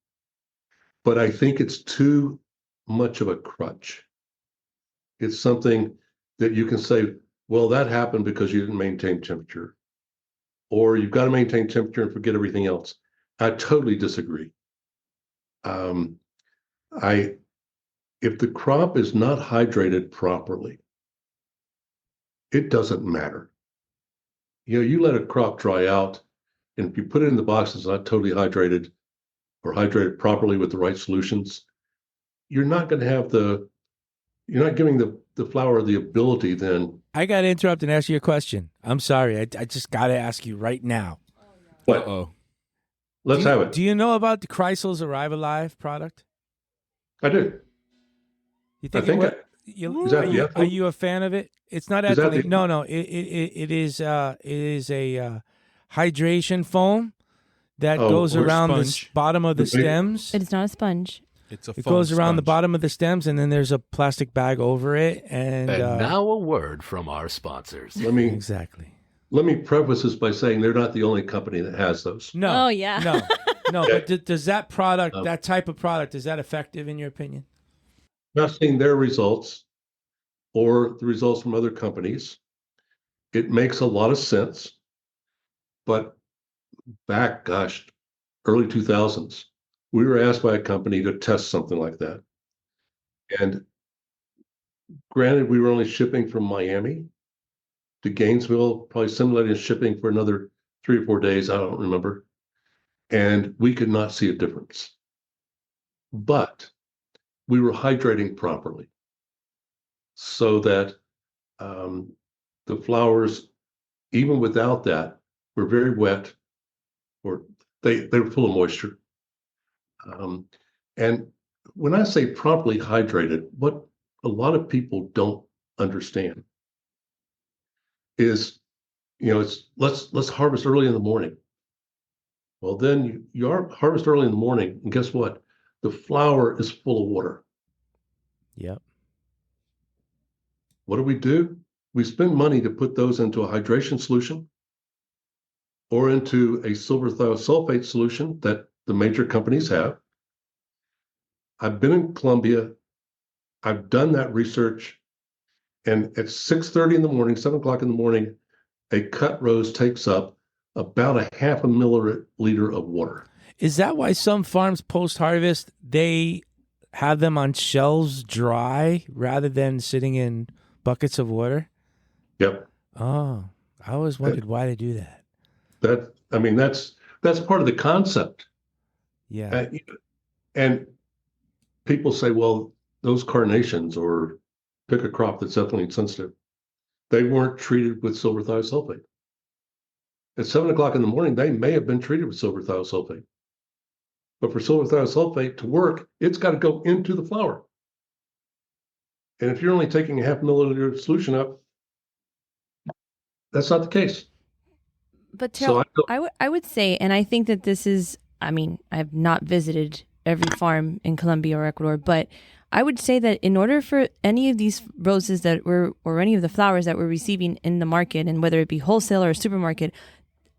But I think it's too much of a crutch. It's something that you can say, well, that happened because you didn't maintain temperature. Or you've got to maintain temperature and forget everything else. I totally disagree. If the crop is not hydrated properly, it doesn't matter. You let a crop dry out And if you put it in the box, it's not totally hydrated or hydrated properly with the right solutions, you're not going to have you're not giving the flower the ability then. I got to interrupt and ask you a question. I'm sorry. I just got to ask you right now. What? Uh-oh. Let's have it. Do you know about the Chrysal's Arrive Alive product? I do. You I think think you, is that the are you a fan of it? It's not Is that ethylene. the- No. It is a hydration foam that Oh, goes or around the sponge. bottom of the The big- stems. It's not a sponge. It's a It foam goes around the sponge. bottom of the stems, and then there's a plastic bag over it. And now a word from our sponsors. exactly. Let me preface this by saying they're not the only company that has those. No. Oh, yeah. No. But does that product, Um, that type of product, is that effective in your opinion? Not seeing their results or the results from other companies. It makes a lot of sense, but back, early 2000s, we were asked by a company to test something like that. And granted, we were only shipping from Miami to Gainesville, probably simulating shipping for another 3 or 4 days. I don't remember. And we could not see a difference. But we were hydrating properly so that the flowers, even without that, were very wet, or they were full of moisture. And when I say properly hydrated, what a lot of people don't understand is, it's let's harvest early in the morning. Well, then you harvest early in the morning, and guess what? The flower is full of water. Yep. What do? We spend money to put those into a hydration solution or into a silver thiosulfate solution that the major companies have. I've been in Colombia. I've done that research. And at 6:30 in the morning, 7 o'clock in the morning, a cut rose takes up about a half a milliliter of water. Is that why some farms post-harvest, they have them on shelves dry rather than sitting in buckets of water? Yep. Oh, I always wondered why they do that. That's part of the concept. Yeah. And people say, well, those carnations, or pick a crop that's ethylene sensitive, they weren't treated with silver thiosulfate. At 7 o'clock in the morning, they may have been treated with silver thiosulfate. But for silver thiosulfate to work, it's got to go into the flower. And if you're only taking a half milliliter solution up, that's not the case. But So Terril, I would say, and I think that this is, I have not visited every farm in Colombia or Ecuador, but I would say that in order for any of these roses that were, or any of the flowers that we're receiving in the market, and whether it be wholesale or supermarket,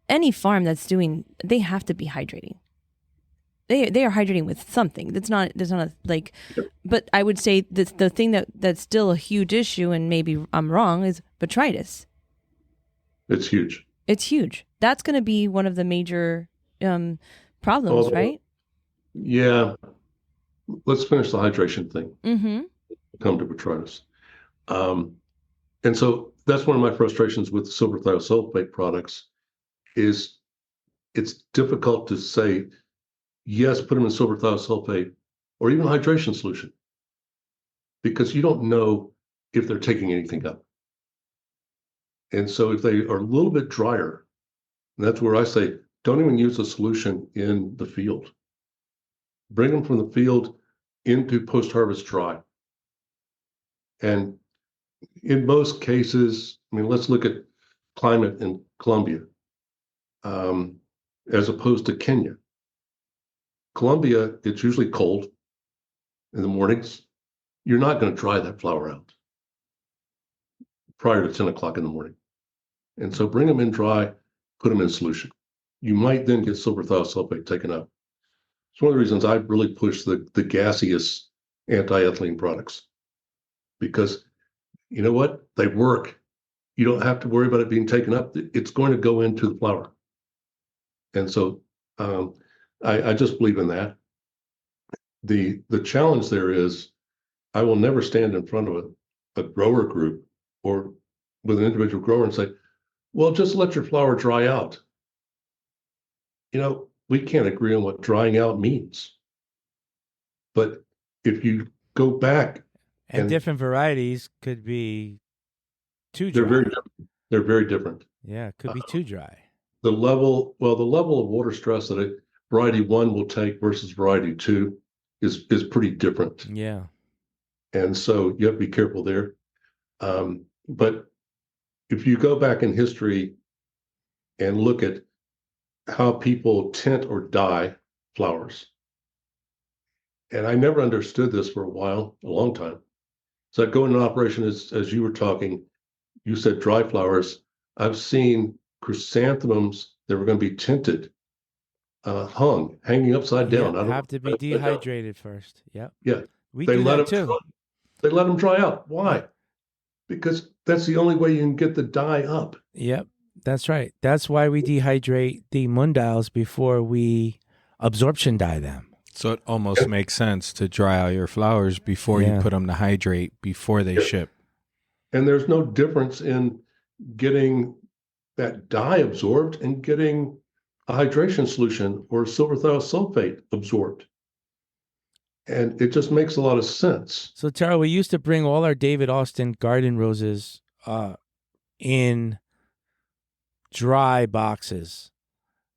any farm that's doing, they have to be hydrating. They are hydrating with something. There's not like, but I would say that the thing that's still a huge issue, and maybe I'm wrong, is botrytis. it's huge. It's huge. That's going to be one of the major problems, right? Yeah. Let's finish the hydration thing. Mm-hmm. Come to botrytis. And so that's one of my frustrations with silver thiosulfate products is it's difficult to say, yes, put them in silver thiosulfate or even hydration solution, because you don't know if they're taking anything up. And so if they are a little bit drier, that's where I say, don't even use a solution in the field. Bring them from the field into post-harvest dry. And in most cases, let's look at climate in Colombia as opposed to Kenya. Colombia, it's usually cold in the mornings. You're not going to dry that flower out prior to 10 o'clock in the morning. And so bring them in dry, put them in solution. You might then get silver thiosulfate taken up. It's one of the reasons I really push the gaseous anti-ethylene products, because you know what? They work. You don't have to worry about it being taken up. It's going to go into the flower. And so I just believe in that. The challenge there is I will never stand in front of a grower group or with an individual grower and say, well, just let your flower dry out. we can't agree on what drying out means. But if you go back, And different varieties could be too they're dry. very different. They're very different. Yeah, it could be too dry. The level of water stress that a variety 1 will take versus variety 2 is pretty different. Yeah. And so you have to be careful there. But if you go back in history and look at how people tint or dye flowers, and I never understood this for a long time. So I go into operation as you were talking, you said dry flowers. I've seen chrysanthemums that were going to be tinted, hanging upside down. Yeah, have to be dehydrated first. Yep. Yeah. We do that too. They let them dry out. Why? Because that's the only way you can get the dye up. Yep, that's right. That's why we dehydrate the mundials before we absorption dye them. So it almost makes sense to dry out your flowers before you put them to hydrate before they ship. And there's no difference in getting that dye absorbed and getting a hydration solution or silver thiosulfate absorbed. And it just makes a lot of sense. So, Terril, we used to bring all our David Austin garden roses in dry boxes.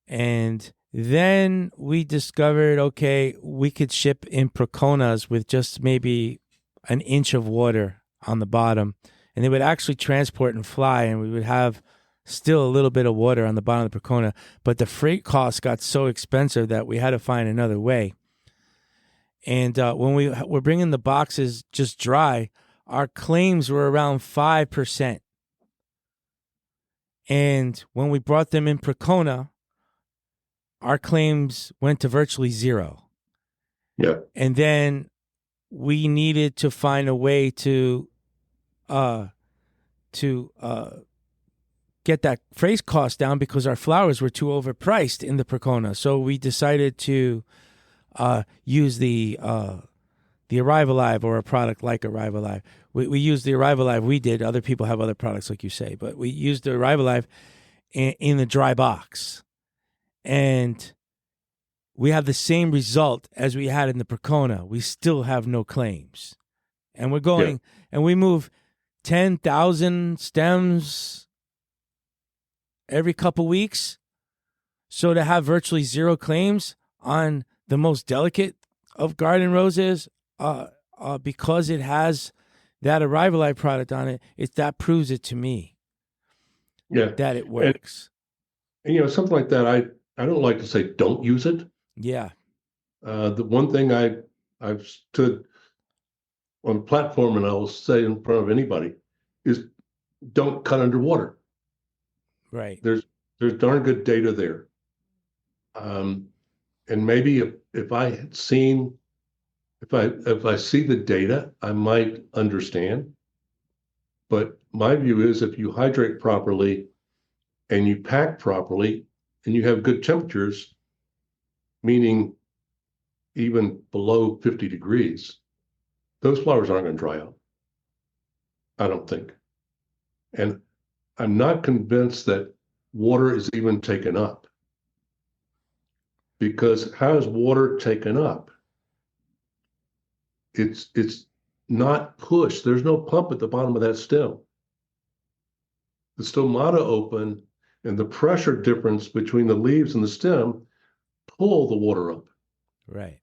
And then we discovered, okay, we could ship in Proconas with just maybe an inch of water on the bottom. And they would actually transport and fly, and we would have still a little bit of water on the bottom of the Procona. But the freight costs got so expensive that we had to find another way. And when we were bringing the boxes just dry, our claims were around 5%. And when we brought them in Procona, our claims went to virtually zero. Yeah. And then we needed to find a way to get that freight cost down because our flowers were too overpriced in the Procona. So we decided to use the Arrive Alive or a product like Arrive Alive. We used the Arrive Alive. We did. Other people have other products like you say, but we used the Arrive Alive in the dry box, and we have the same result as we had in the Procona. We still have no claims, and we're going and we move 10,000 stems every couple weeks. So to have virtually zero claims on the most delicate of garden roses, because it has that Arrive Alive product on it, that proves it to me. Yeah, that it works. And something like that, I don't like to say don't use it. Yeah. The one thing I've stood on a platform and I will say in front of anybody is don't cut underwater. Right. There's darn good data there. And maybe if I had seen, if I see the data, I might understand. But my view is if you hydrate properly and you pack properly and you have good temperatures, meaning even below 50 degrees, those flowers aren't going to dry out. I don't think. And I'm not convinced that water is even taken up. Because how is water taken up? It's not pushed. There's no pump at the bottom of that stem. The stomata open and the pressure difference between the leaves and the stem pull the water up. Right.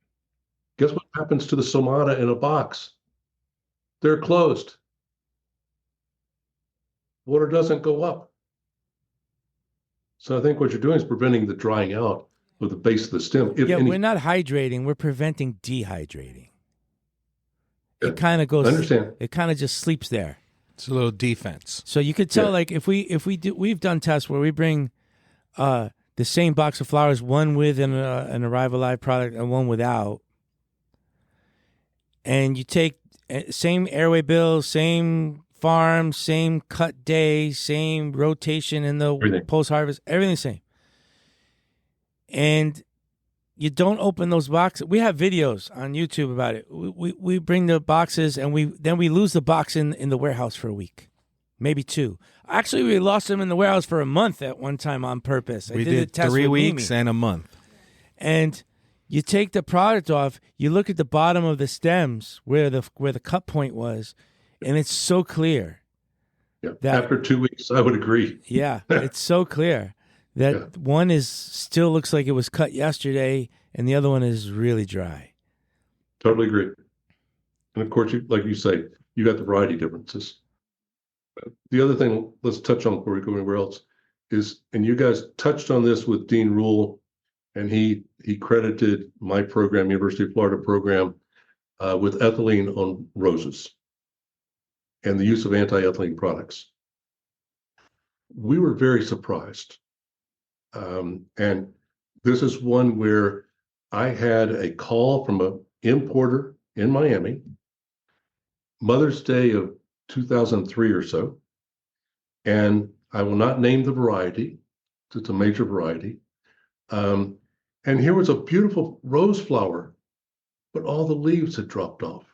Guess what happens to the stomata in a box? They're closed. Water doesn't go up. So I think what you're doing is preventing the drying out of the base of the stem. We're not hydrating. We're preventing dehydrating. Yeah, it kind of goes. I understand. It kind of just sleeps there. It's a little defense. So you could tell, like, if we do, we've done tests where we bring the same box of flowers, one with an Arrive Alive product and one without, and you take same airway bill, same farm, same cut day, same rotation in the post harvest, everything the same. And you don't open those boxes. We have videos on YouTube about it. We bring the boxes and we lose the box in the warehouse for a week, maybe two. Actually, we lost them in the warehouse for a month at one time on purpose. We the did test 3 with weeks Mimi. and a month. And you take the product off, you look at the bottom of the stems where the cut point was, and it's so clear. Yeah. That- After 2 weeks, I would agree. Yeah, it's so clear that Yeah. one is still looks like it was cut yesterday, and the other one is really dry. Totally agree. And of course, like you say, you got the variety differences. The other thing, let's touch on before we go anywhere else, is, and you guys touched on this with Dean Rule, and he credited my program, University of Florida program, with ethylene on roses and the use of anti-ethylene products. We were very surprised. And this is one where I had a call from an importer in Miami, Mother's Day of 2003 or so, and I will not name the variety. It's a major variety. And here was a beautiful rose flower, but all the leaves had dropped off.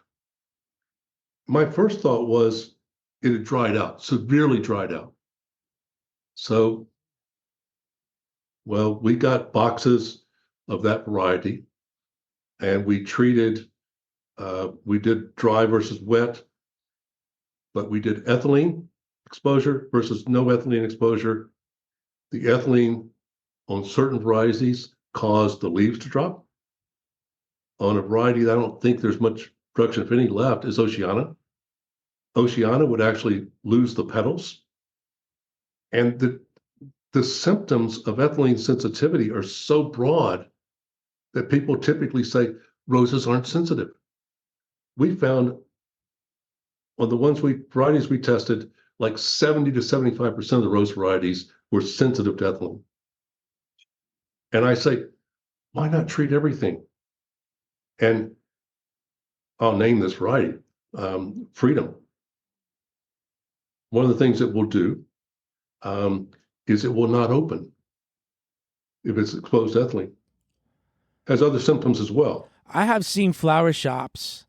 My first thought was it had dried out, severely dried out. So, well, we got boxes of that variety, and we treated, we did dry versus wet, but we did ethylene exposure versus no ethylene exposure. The ethylene on certain varieties caused the leaves to drop. On a variety that I don't think there's much production, if any, left is Oceana. Oceana would actually lose the petals. And the symptoms of ethylene sensitivity are so broad that people typically say roses aren't sensitive. We found on the varieties we tested, like 70 to 75% of the rose varieties were sensitive to ethylene. And I say, why not treat everything? And I'll name this variety, Freedom. One of the things it will do is it will not open if it's exposed to ethylene. Has other symptoms as well. I have seen flower shops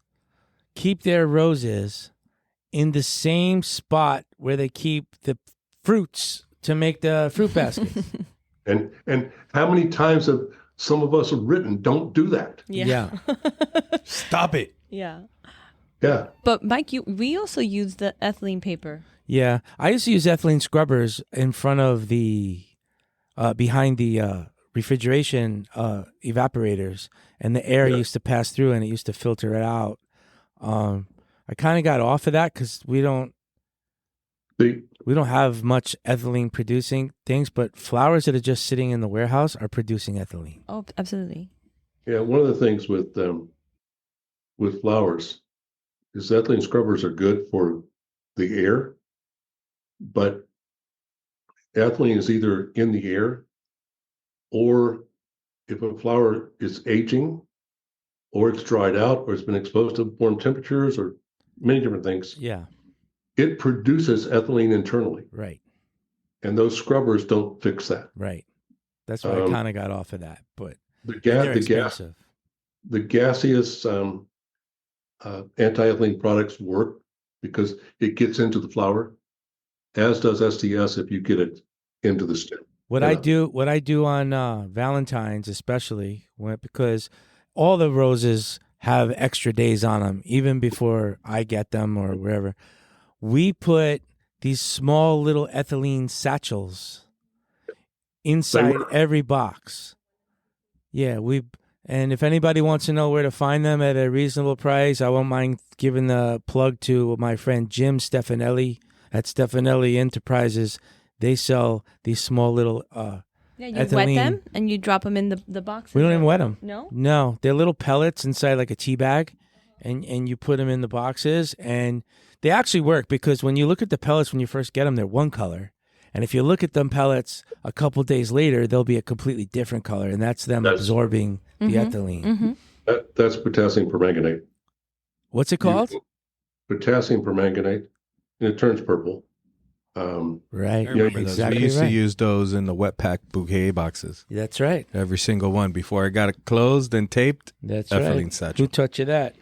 keep their roses in the same spot where they keep the fruits to make the fruit baskets. And how many times have some of us have written, don't do that? Yeah. Stop it. Yeah. Yeah. But Mike, we also use the ethylene paper. Yeah, I used to use ethylene scrubbers in front of the, behind the refrigeration evaporators, and the air used to pass through, and it used to filter it out. I kind of got off of that because we don't have much ethylene producing things, but flowers that are just sitting in the warehouse are producing ethylene. Oh, absolutely. Yeah, one of the things with flowers is ethylene scrubbers are good for the air, but ethylene is either in the air, or if a flower is aging, or it's dried out, or it's been exposed to warm temperatures, or many different things, Yeah, it produces ethylene internally, right. and those scrubbers don't fix that. Right. That's why I kind of got off of that, but The they're gas, expensive. the gaseous anti-ethylene products work because it gets into the flower, as does STS if you get it into the stem. What I do on Valentine's, especially because all the roses have extra days on them, even before I get them or wherever. We put these small little ethylene satchels inside every box. Yeah, and if anybody wants to know where to find them at a reasonable price, I won't mind giving the plug to my friend Jim Stefanelli at Stefanelli Enterprises. They sell these small little Yeah, you ethylene. wet them and you drop them in the boxes. We don't even wet them. No? No, they're little pellets inside like a tea bag, and you put them in the boxes, and they actually work because when you look at the pellets when you first get them, they're one color. And if you look at them pellets a couple days later, they'll be a completely different color, and that's them absorbing the ethylene. Mm-hmm. That's potassium permanganate. What's it called? Potassium permanganate, and it turns purple. Right. I remember those. Exactly We used right. to use those in the wet pack bouquet boxes. That's right. Every single one before I got it closed and taped. That's Ethylene right. satchel. Who taught you that?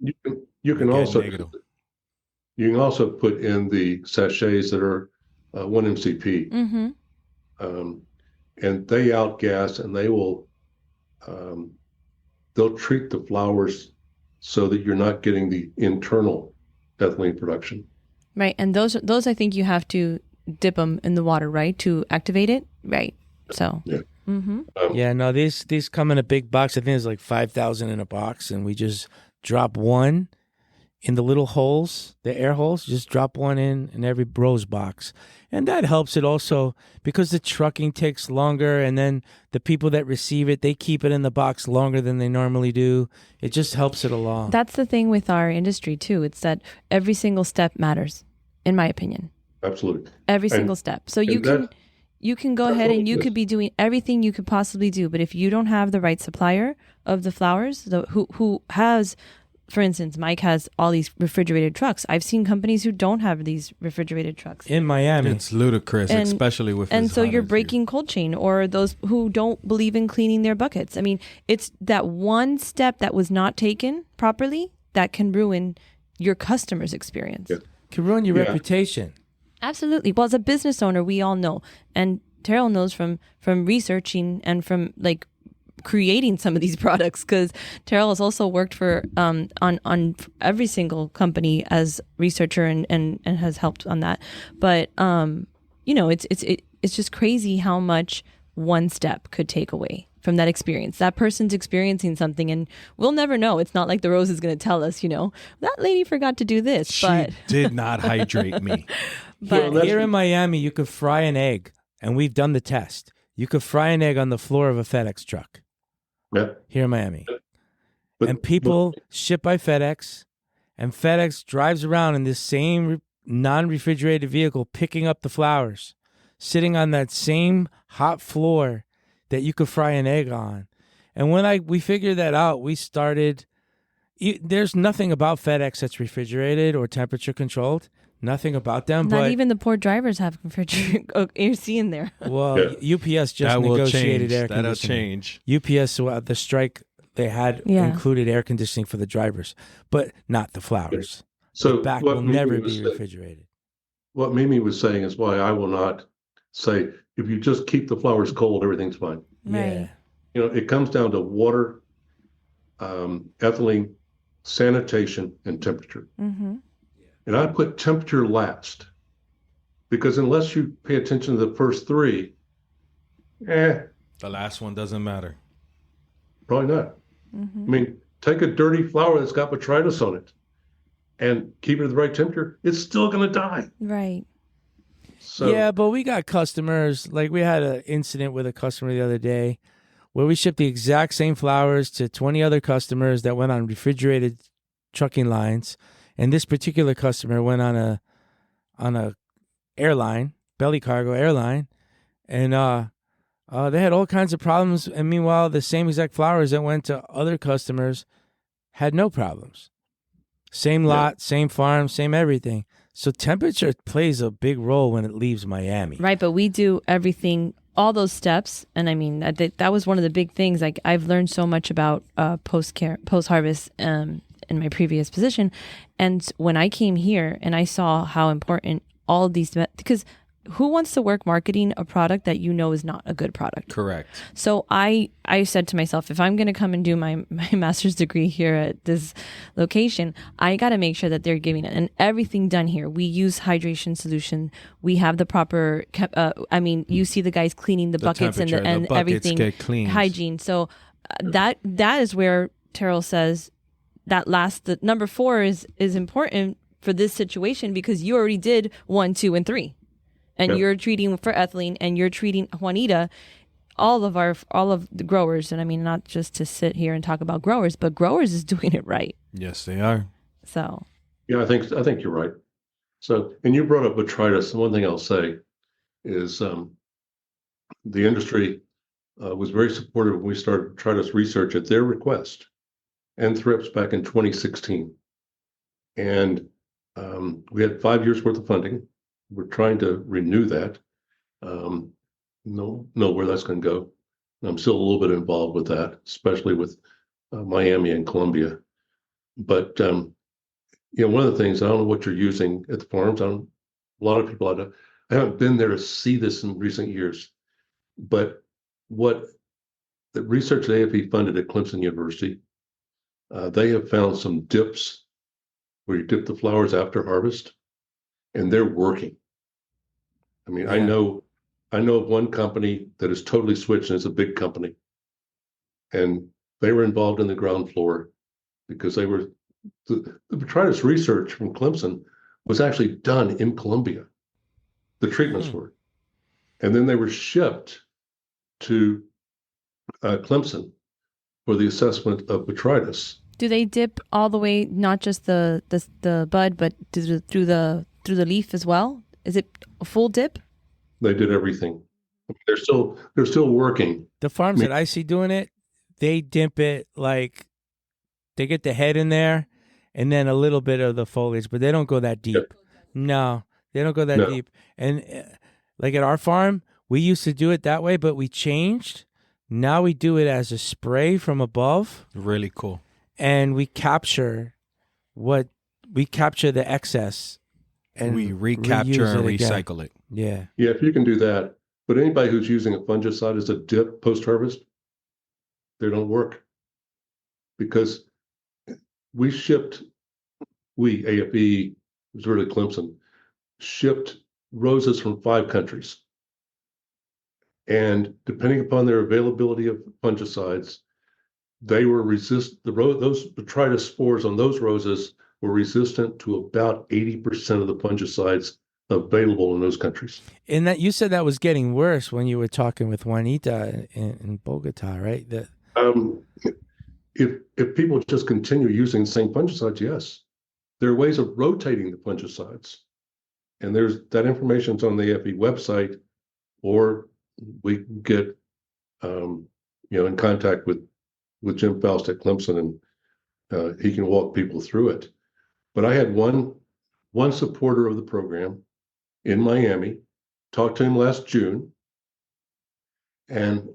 You can Again, also negative. you can also put in the sachets that are 1-MCP. Mm-hmm. And they outgas, and they'll treat the flowers so that you're not getting the internal ethylene production. Right, and those I think you have to dip them in the water, right, to activate it, right? So Yeah. Mm-hmm. Yeah, no, these come in a big box. I think it's like 5,000 in a box, and we just drop one in the little holes, the air holes. Just drop one in every rose box, and that helps it also because the trucking takes longer, and then the people that receive it, they keep it in the box longer than they normally do. It just helps it along. That's the thing with our industry too. It's that every single step matters, in my opinion. Absolutely. Every single step. So you can go ahead and you could be doing everything you could possibly do, but if you don't have the right supplier of the flowers, who has, for instance, Mike has all these refrigerated trucks. I've seen companies who don't have these refrigerated trucks in Miami. It's ludicrous, especially with and this so hot you're as breaking cold chain, or those who don't believe in cleaning their buckets. I mean, it's that one step that was not taken properly that can ruin your customer's experience. Yeah. Can ruin your reputation. Absolutely. Well, as a business owner, we all know, and Terril knows from researching and from like creating some of these products, because Terril has also worked for on every single company as researcher and has helped on that. But it's just crazy how much one step could take away from that experience. That person's experiencing something, and we'll never know. It's not like the rose is going to tell us, that lady forgot to do this. She did not hydrate me. But Here in Miami, you could fry an egg, and we've done the test. You could fry an egg on the floor of a FedEx truck. Yeah. Here in Miami. But, And people ship by FedEx, and FedEx drives around in this same non-refrigerated vehicle picking up the flowers, sitting on that same hot floor that you could fry an egg on. And when we figured that out, we started... There's nothing about FedEx that's refrigerated or temperature controlled. Nothing about them. not but even the poor drivers have refrigerator AC in there. Well, UPS just That will negotiated change. air That'll conditioning. change. UPS, the strike they had included air conditioning for the drivers, but not the flowers. So The back what will Mimi never was be saying- refrigerated. What Mimi was saying is why I will not say, if you just keep the flowers cold, everything's fine. Right. Yeah. It comes down to water, ethylene, sanitation, and temperature. Mm-hmm. And I put temperature last, because unless you pay attention to the first three, The last one doesn't matter. probably not. Mm-hmm. I mean, take a dirty flower that's got botrytis on it and keep it at the right temperature, it's still going to die. Right. So Yeah, but we got customers. Like we had an incident with a customer the other day where we shipped the exact same flowers to 20 other customers that went on refrigerated trucking lines. And this particular customer went on a airline, belly cargo airline, and they had all kinds of problems. And meanwhile, the same exact flowers that went to other customers had no problems. Same lot, same farm, same everything. So temperature plays a big role when it leaves Miami. Right, but we do everything, all those steps, and I mean that was one of the big things. Like I've learned so much about post harvest in my previous position, and when I came here and I saw how important all these, because who wants to work marketing a product that is not a good product? Correct. So I said to myself, if I'm going to come and do my master's degree here at this location, I got to make sure that they're giving it and everything done here. We use hydration solution. We have the proper, you see the guys cleaning the buckets and buckets everything, get cleaned. hygiene. So that is where Terril says that the number 4 is important for this situation, because you already did 1, 2, and 3. And you're treating for ethylene, and you're treating Juanita, all of the growers. And I mean, not just to sit here and talk about growers, but growers is doing it right. Yes, they are. So yeah, I think you're right. So, and you brought up botrytis. And one thing I'll say is the industry was very supportive when we started botrytis research at their request and thrips back in 2016. And we had 5 years worth of funding. We're trying to renew that. Know where that's going to go. I'm still a little bit involved with that, especially with Miami and Columbia. But one of the things, I don't know what you're using at the farms. A lot of people, I haven't been there to see this in recent years, but what the research that AFE funded at Clemson University, they have found some dips where you dip the flowers after harvest, and they're working. I mean, I know of one company that is totally switched, and it's a big company, and they were involved in the ground floor because they were the botrytis research from Clemson was actually done in Columbia. The treatments were, and then they were shipped to Clemson for the assessment of botrytis. Do they dip all the way, not just the bud, but through the leaf as well? Is it a full dip? They did everything. They're still working. The farms that I see doing it, they dip it like they get the head in there and then a little bit of the foliage, but they don't go that deep. Yep. No, they don't go that deep. And like at our farm, we used to do it that way, but we changed. Now we do it as a spray from above. Really cool. And we capture the excess and we recapture and recycle it. Yeah. Yeah, if you can do that. But anybody who's using a fungicide as a dip post-harvest, they don't work. Because AFE, it was really Clemson, shipped roses from 5 countries. And depending upon their availability of fungicides, they were those botrytis spores on those roses were resistant to about 80% of the fungicides available in those countries. And that you said that was getting worse when you were talking with Juanita in Bogota, right? If people just continue using the same fungicides, yes, there are ways of rotating the fungicides, and there's that information's on the AFE website, or we can get in contact with Jim Faust at Clemson, and he can walk people through it. But I had one supporter of the program in Miami, talked to him last June, and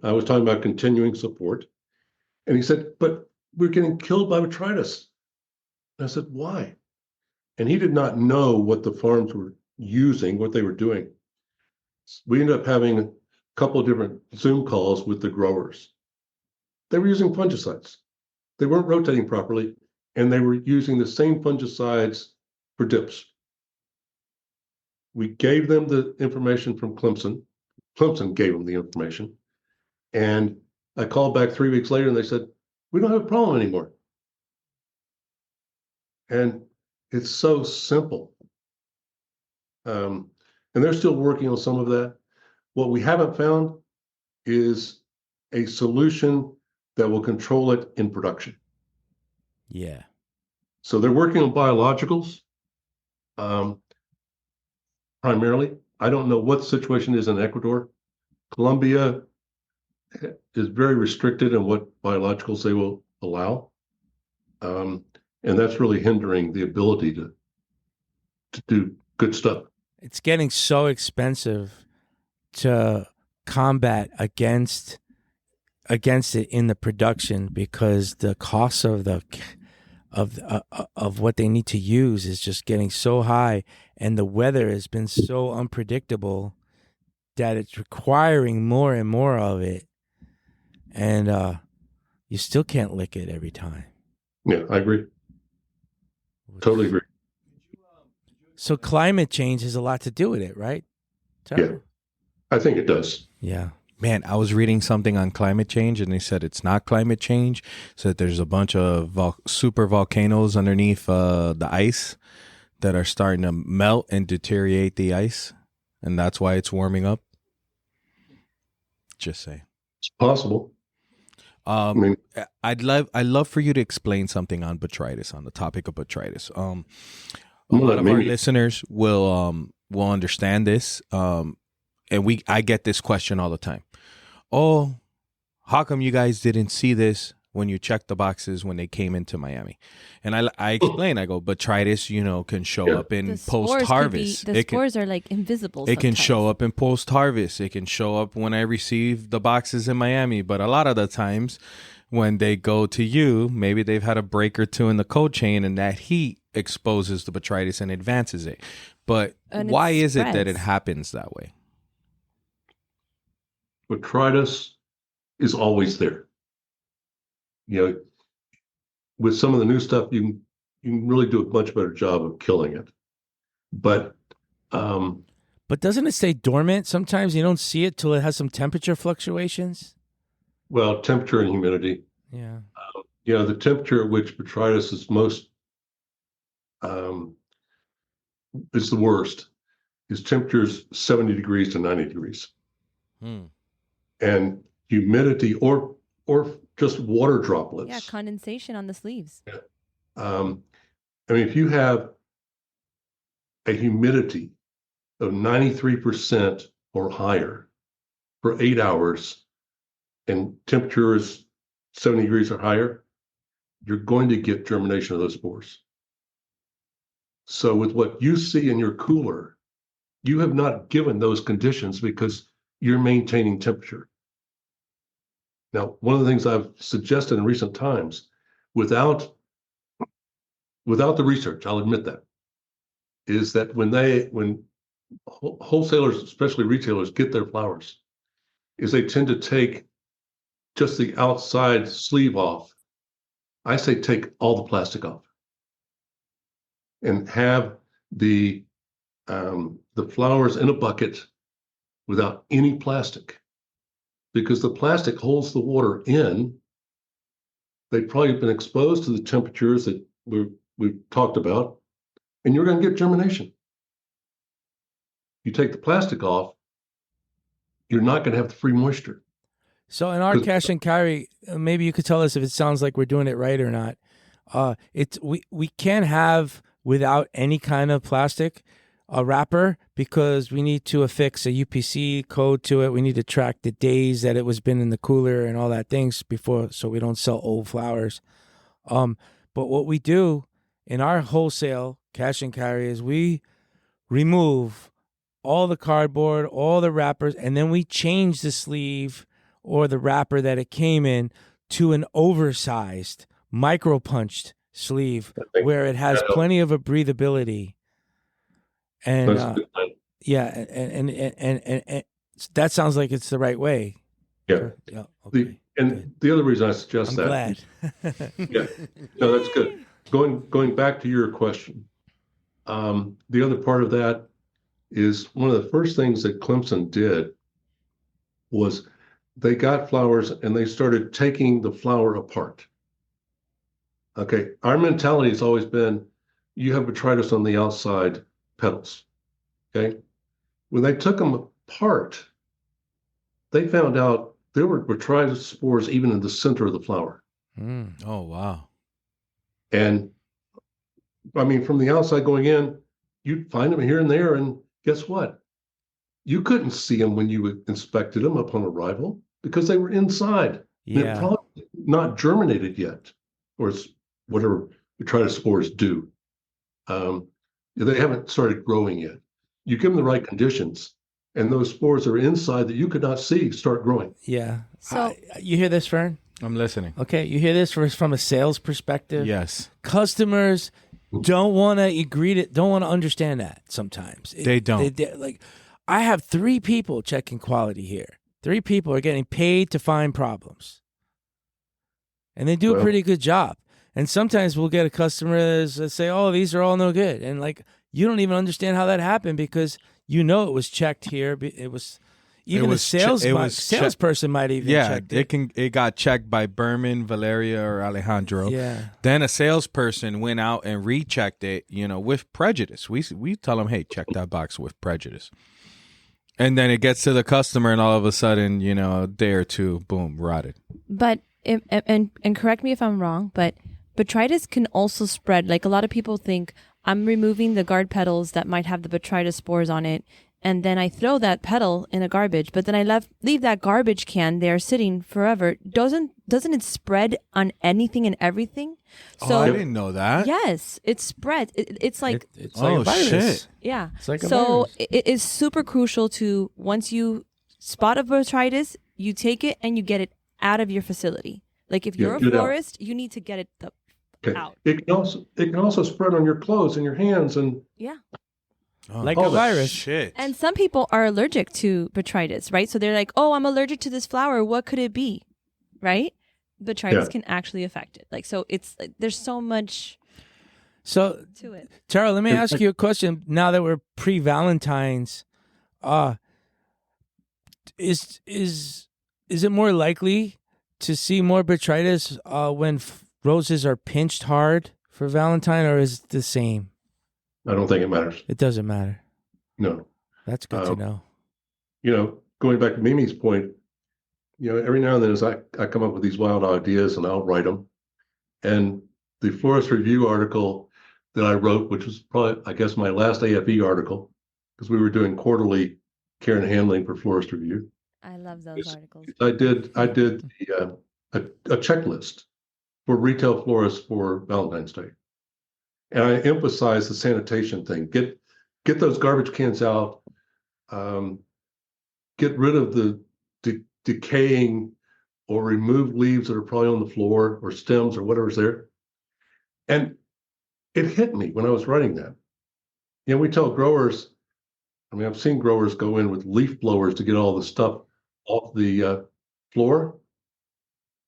I was talking about continuing support, and he said, "But we're getting killed by botrytis." And I said, "Why?" And he did not know what the farms were using, what they were doing. We ended up having a couple of different Zoom calls with the growers. They were using fungicides. They weren't rotating properly, and they were using the same fungicides for dips. We gave them the information from Clemson. Clemson gave them the information. And I called back 3 weeks later, and they said, "We don't have a problem anymore." And it's so simple. And they're still working on some of that. What we haven't found is a solution that will control it in production. Yeah. So they're working on biologicals, primarily. I don't know what the situation is in Ecuador. Colombia is very restricted in what biologicals they will allow. And that's really hindering the ability to do good stuff. It's getting so expensive to combat against it in the production because the cost of what they need to use is just getting so high, and the weather has been so unpredictable that it's requiring more and more of it, and you still can't lick it every time. Yeah, I agree. Totally agree. So climate change has a lot to do with it, right? Yeah, I think it does. Yeah. Man, I was reading something on climate change, and they said it's not climate change. So that there's a bunch of super volcanoes underneath the ice that are starting to melt and deteriorate the ice, and that's why it's warming up. Just say it's possible. I'd love for you to explain something on botrytis, on the topic of botrytis. A lot of our listeners will understand this, and I get this question all the time. Oh, how come you guys didn't see this when you checked the boxes when they came into Miami? And I explain, I go, botrytis, can show up in post-harvest. The spores are like invisible. It can show up in post-harvest. It can show up when I receive the boxes in Miami. But a lot of the times when they go to you, maybe they've had a break or two in the cold chain, and that heat exposes the botrytis and advances it. But And why it is it that it spreads. happens that way? Botrytis is always there. You know, with some of the new stuff, you can really do a much better job of killing it. But But doesn't it stay dormant? Sometimes you don't see it till it has some temperature fluctuations. well, temperature and humidity. Yeah. The temperature at which botrytis is most is the worst. Is temperatures 70 degrees to 90 degrees, and humidity or just water droplets. Yeah, condensation on the sleeves. If you have a humidity of 93% or higher for 8 hours, and temperature is 70 degrees or higher, you're going to get germination of those spores. So with what you see in your cooler, you have not given those conditions because you're maintaining temperature. Now, one of the things I've suggested in recent times, without the research, I'll admit that, is that when wholesalers, especially retailers, get their flowers, is they tend to take just the outside sleeve off. I say take all the plastic off and have the flowers in a bucket without any plastic, because the plastic holds the water in. They've probably been exposed to the temperatures that we've talked about, and you're going to get germination. You take the plastic off, you're not going to have the free moisture. So in our cash and carry, maybe you could tell us if it sounds like we're doing it right or not. We can't have without any kind of plastic wrapper because we need to affix a UPC code to it. We need to track the days that it was been in the cooler and all that things before, so we don't sell old flowers. But what we do in our wholesale cash and carry is we remove all the cardboard, all the wrappers, and then we change the sleeve or the wrapper that it came in to an oversized, micro-punched sleeve where it has plenty of a breathability. And and that sounds like it's the right way. Yeah. Okay. The other reason I suggest I'm that. glad. Yeah. No, that's good. Going back to your question, the other part of that is one of the first things that Clemson did was they got flowers and they started taking the flower apart. Okay, our mentality has always been, you have botrytis on the outside petals. Okay, when they took them apart, they found out there were botrytis spores even in the center of the flower. Oh, wow. And from the outside going in, you'd find them here and there, and guess what? You couldn't see them when you inspected them upon arrival because they were inside. Yeah. They're probably not germinated yet, or it's whatever botrytis spores do. They haven't started growing yet. You give them the right conditions, and those spores are inside that you could not see start growing. Yeah. So you hear this, Fern? I'm listening. Okay, you hear this from a sales perspective? Yes. Customers don't want to agree to, don't want to understand that sometimes. They don't. Like, I have 3 people checking quality here. 3 people are getting paid to find problems. And they do a pretty good job. And sometimes we'll get a customer that say, oh, these are all no good. And like, you don't even understand how that happened because you know it was checked here. It was even the salesperson might even check it. It got checked by Berman, Valeria, or Alejandro. Yeah. Then a salesperson went out and rechecked it, with prejudice. We tell them, hey, check that box with prejudice. And then it gets to the customer, and all of a sudden, a day or two, boom, rotted. But and correct me if I'm wrong, but botrytis can also spread. Like, a lot of people think I'm removing the guard petals that might have the botrytis spores on it, and then I throw that petal in a garbage. But then I leave that garbage can there sitting forever. Doesn't it spread on anything and everything? So I didn't know that. Yes, it spreads. It's like it's like a virus. Shit. yeah. It's like a so virus. it is super crucial to, once you spot a botrytis, you take it and you get it out of your facility. Like, if you're a florist, you need to get it out. It can also spread on your clothes and your hands, and Yeah. like a virus. Shit. And some people are allergic to botrytis, right? So they're like, oh, I'm allergic to this flower. What could it be? Right? Botrytis can actually affect it. Like, so it's there's so much to it. Terril, let me ask you a question. Now that we're pre-Valentine's, is it more likely to see more botrytis when roses are pinched hard for Valentine, or is it the same? I don't think it matters. It doesn't matter. No. That's good to know. Going back to Mimi's point, every now and then as I come up with these wild ideas and I'll write them. And the Florist Review article that I wrote, which was probably, I guess, my last AFE article, because we were doing quarterly care and handling for Florist Review. I love those articles. I did a checklist for retail florists for Valentine's Day. And I emphasized the sanitation thing. Get those garbage cans out. Get rid of the decaying or remove leaves that are probably on the floor or stems or whatever's there. And it hit me when I was writing that. We tell growers, I've seen growers go in with leaf blowers to get all the stuff off the floor.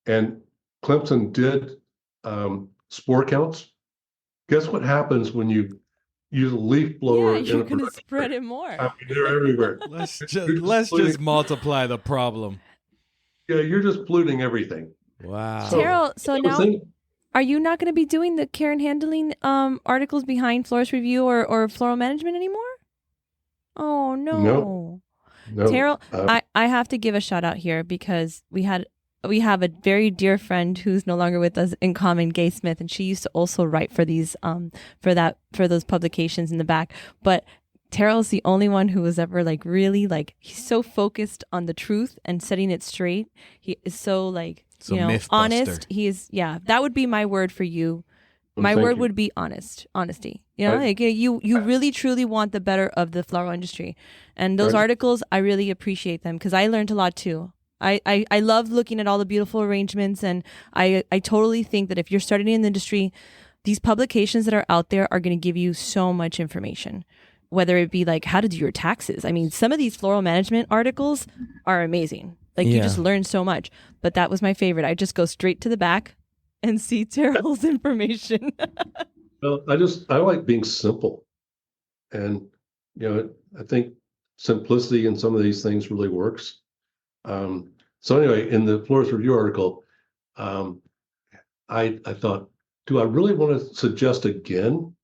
And Clemson did spore counts. Guess what happens when you use a leaf blower? Yeah, you're going to spread it more. They're everywhere. Let's just multiply the problem. Yeah, you're just polluting everything. Wow. Terril, so now, are you not going to be doing the care and handling articles behind Florist Review or Floral Management anymore? Oh, no. Terril, I have to give a shout out here because we have a very dear friend who's no longer with us in common, Gay Smith, and she used to also write for these for those publications in the back. But Terril's the only one who was ever really he's so focused on the truth and setting it straight. He is so honest. He is that would be my word for you. My word would be honesty. You really truly want the better of the floral industry, and those articles I really appreciate them because I learned a lot too. I love looking at all the beautiful arrangements, and I totally think that if you're starting in the industry, these publications that are out there are going to give you so much information, whether it be how to do your taxes. I mean, some of these floral management articles are amazing. You just learn so much, but that was my favorite. I just go straight to the back and see Terril's information. Well, I like being simple, and I think simplicity in some of these things really works. So anyway, in the Florist Review article, I thought, do I really want to suggest again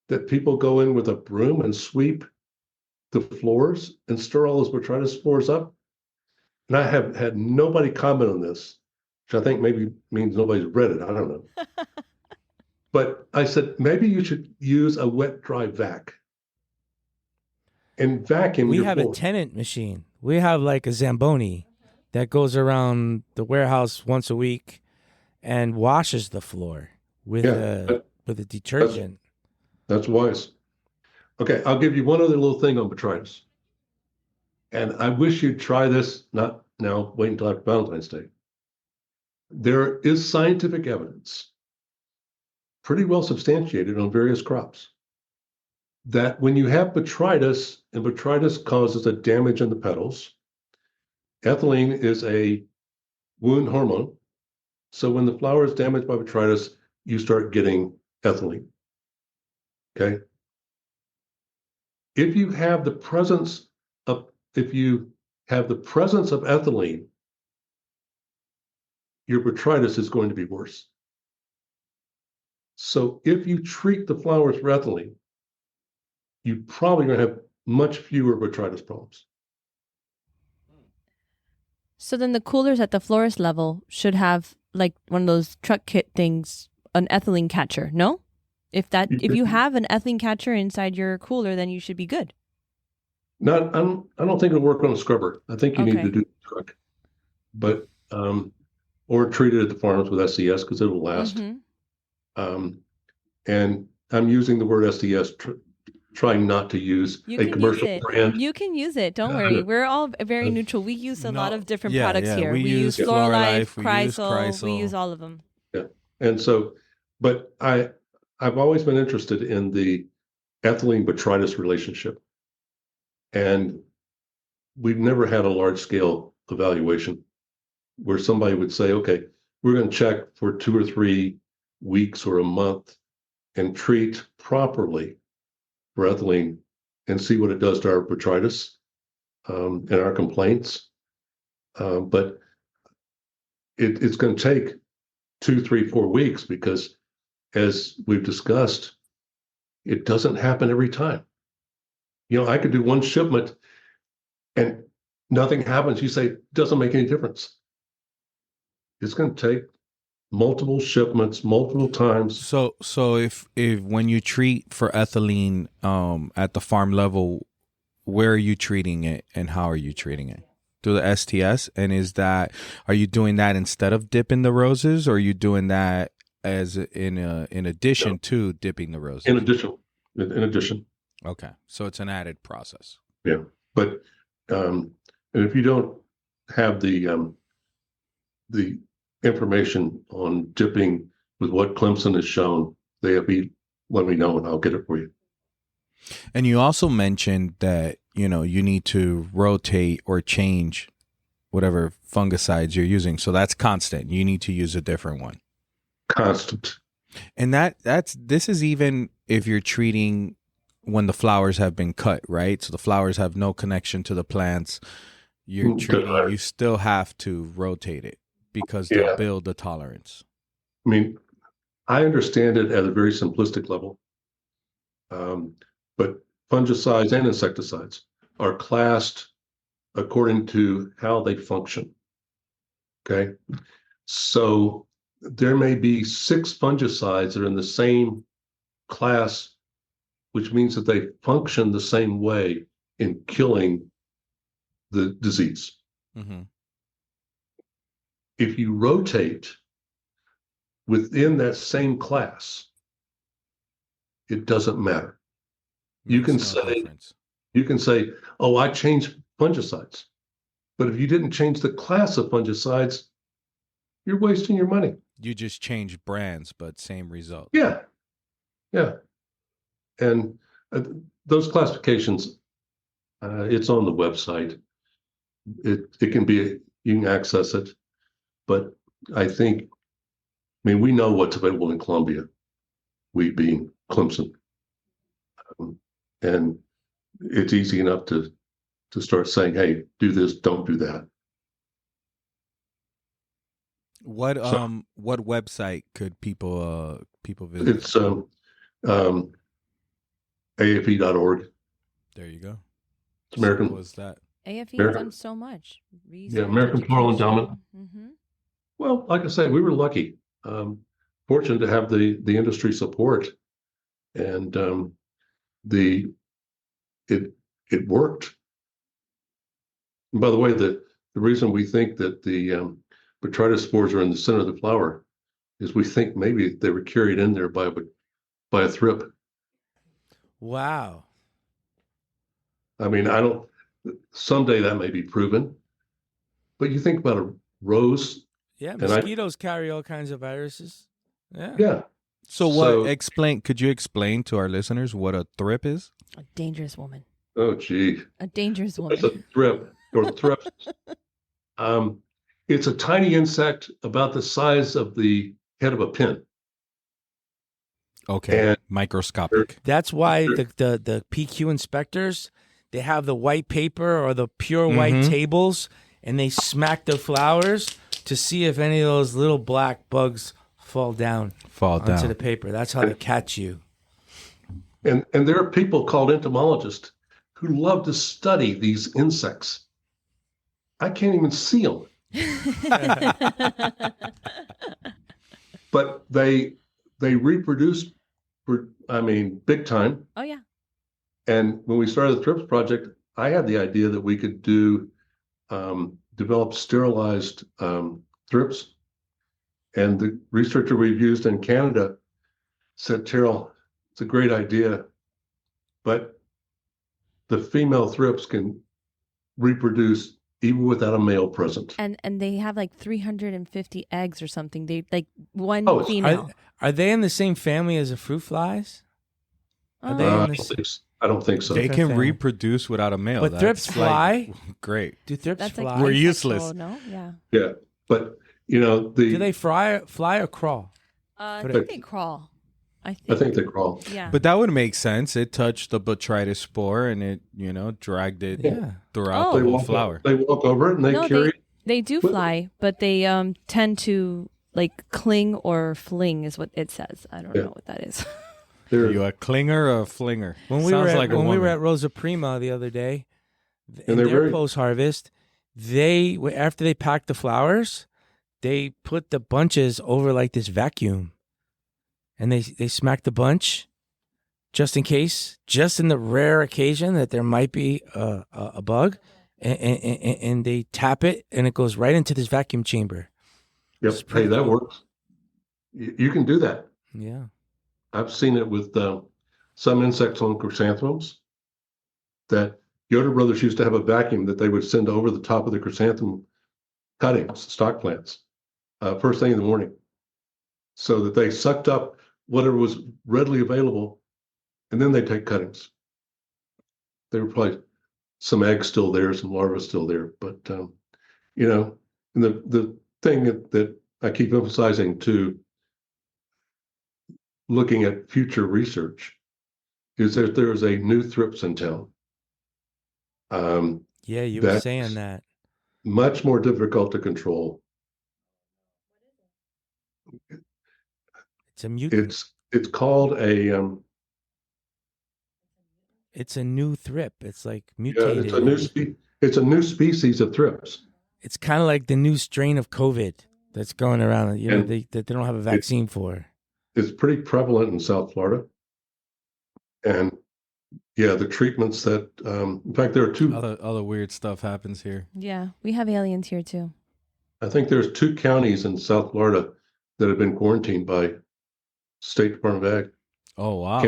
that people go in with a broom and sweep the floors and stir all those botrytis spores up? And I have had nobody comment on this, which I think maybe means nobody's read it. I don't know. But I said, maybe you should use a wet dry vac and vacuum your floor. We have a tenant machine. We have a Zamboni that goes around the warehouse once a week and washes the floor with a detergent. That's wise. Okay, I'll give you one other little thing on botrytis. And I wish you'd try this, not now, wait until after Valentine's Day. There is scientific evidence, pretty well substantiated on various crops, that when you have botrytis, and botrytis causes a damage in the petals, ethylene is a wound hormone. So when the flower is damaged by botrytis, you start getting ethylene. Okay. If you have the presence of ethylene, your botrytis is going to be worse. So if you treat the flowers for ethylene, you're probably going to have much fewer botrytis problems. So then the coolers at the florist level should have one of those truck kit things, an ethylene catcher, no? If you have an ethylene catcher inside your cooler, then you should be good. I don't think it'll work on a scrubber. I think you need to do the truck, but or treat it at the farms with SCS because it'll last. Mm-hmm. And I'm using the word SCS, trying not to use a commercial brand. You can use it. Don't worry. We're all very neutral. We use a lot of different products here. We use Floral Life, Chrysal. We use all of them. Yeah, and so, but I've always been interested in the ethylene botrytis relationship. And we've never had a large scale evaluation where somebody would say, okay, we're going to check for 2 or 3 weeks or a month and treat properly for ethylene and see what it does to our botrytis and our complaints. But it's going to take 2, 3, 4 weeks because, as we've discussed, it doesn't happen every time. I could do one shipment and nothing happens. You say, doesn't make any difference. It's going to take multiple shipments, multiple times. So if when you treat for ethylene at the farm level, where are you treating it and how are you treating it? Through the STS? And are you doing that instead of dipping the roses, or are you doing that as in addition to dipping the roses? In addition. Okay. So it's an added process. Yeah. But and if you don't have the information on dipping with what Clemson has shown, let me know and I'll get it for you. And you also mentioned that, you need to rotate or change whatever fungicides you're using. So that's constant. You need to use a different one. Constant. And this is even if you're treating when the flowers have been cut, right? So the flowers have no connection to the plants. You still have to rotate it because they'll build the tolerance. I mean, I understand it at a very simplistic level. But fungicides and insecticides are classed according to how they function. Okay. So there may be 6 fungicides that are in the same class, which means that they function the same way in killing the disease. Mm-hmm. If you rotate within that same class, it doesn't matter. You can say, oh, I changed fungicides. But if you didn't change the class of fungicides, you're wasting your money. You just change brands, but same result. Yeah. Yeah. And those classifications, it's on the website. It can be, you can access it. But I mean, we know what's available in Columbia, we being Clemson. And it's easy enough to start saying, hey, do this, don't do that. What website could people visit? It's AFE.org. There you go. It's American. So what was that? AFE has done so much. Research, American Floral Endowment. Mm-hmm. Well, like I say, we were lucky, fortunate to have the industry support, and it worked. And by the way, the reason we think that the botrytis spores are in the center of the flower is we think maybe they were carried in there by a thrip. Wow. I mean, someday that may be proven, but you think about a rose. Yeah, mosquitoes carry all kinds of viruses. Yeah. Yeah. So could you explain to our listeners what a thrip is? A dangerous woman. Oh, gee. A dangerous woman. It's a thrip or thrips. It's a tiny insect about the size of the head of a pin. Okay. And microscopic. That's why the PQ inspectors, they have the white paper or the pure white tables, and they smack the flowers to see if any of those little black bugs fall down onto the paper. That's how they catch you. And there are people called entomologists who love to study these insects. I can't even see them. But they reproduce, big time. Oh, yeah. And when we started the Thrips Project, I had the idea that we could develop sterilized thrips. And the researcher we've used in Canada said, Terril, it's a great idea, but the female thrips can reproduce even without a male present. And they have like 350 eggs or something. They like one Oh, female. Are they in the same family as the fruit flies? Are they I in don't think s- I don't think so. They can family. reproduce without a male. But thrips That's like, fly? great. Do thrips That's fly? like We're asexual, useless. No, yeah. Yeah, but the Do they fly or crawl? I But think they crawl. I I think they crawl. Yeah. But that would make sense. It touched the botrytis spore and it, dragged it Yeah. throughout Oh. the whole flower. They walk over it and they No, carry. they do fly, but they tend to like cling or fling is what it says. I don't Yeah. know what that is. They're, Are you a clinger or a flinger? When we Sounds were at, like a when we were woman. at Rosa Prima the other day, in And they're their very- post harvest, after they packed the flowers, they put the bunches over like this vacuum, and they smack the bunch just in case, just in the rare occasion that there might be a bug, and they tap it and it goes right into this vacuum chamber. Yep. It's pretty Hey, that cool. works. You can do that. Yeah. I've seen it with some insects on chrysanthemums that Yoder Brothers used to have a vacuum that they would send over the top of the chrysanthemum cuttings, stock plants, first thing in the morning, so that they sucked up whatever was readily available, and then they take cuttings. There were probably some eggs still there, some larvae still there, but and the thing that I keep emphasizing to looking at future research is that there is a new thrips in town. Yeah, you were That's saying that. much more difficult to control. It's a mutant. It's called It's a new thrip. It's like yeah, mutated. it's a new species of thrips. It's kind of like the new strain of COVID that's going around. And that they don't have a vaccine for. It's pretty prevalent in South Florida, and yeah, the treatments that in fact there are two. Other weird stuff happens here. Yeah, we have aliens here too. I think there's 2 counties in South Florida that have been quarantined by State Department of Ag. Oh, wow.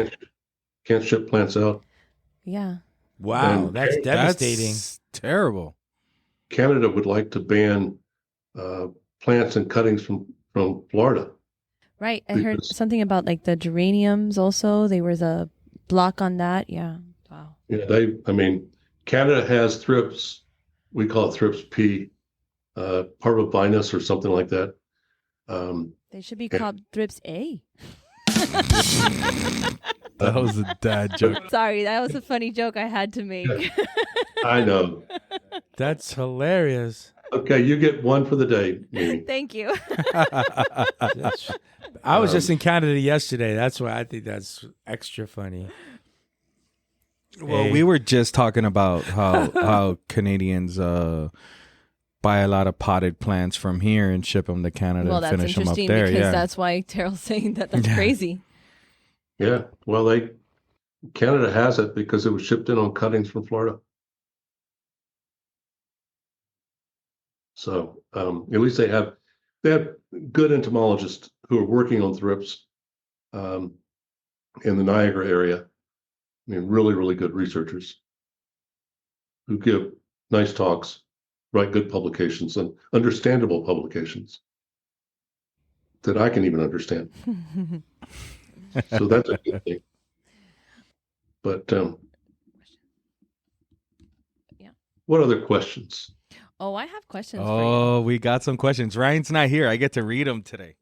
Can't ship plants out. Yeah. Wow, And that's devastating. That's terrible. Canada would like to ban plants and cuttings from Florida. Right. I heard Because- something about like the geraniums also. There was a block on that. Yeah. Wow. Yeah, Canada has thrips. We call it thrips P, parvovinus or something like that. They should be called thrips A. That was a dad joke. Sorry, that was a funny joke I had to make. I know. That's hilarious. Okay, you get one for the day, Mimi. Thank you. I was just in Canada yesterday. That's why I think that's extra funny. Well, Hey. we were just talking about how Canadians buy a lot of potted plants from here and ship them to Canada Well, and that's finish them up interesting there. because Yeah. that's why Terril's saying that that's Yeah. crazy. Yeah, well, Canada has it because it was shipped in on cuttings from Florida. So at least they have good entomologists who are working on thrips in the Niagara area. I mean, really, really good researchers who give nice talks, write good publications and understandable publications that I can even understand. So that's a good thing. But Yeah. What other questions? Oh, I have questions for you. Oh, we got some questions. Ryan's not here. I get to read them today.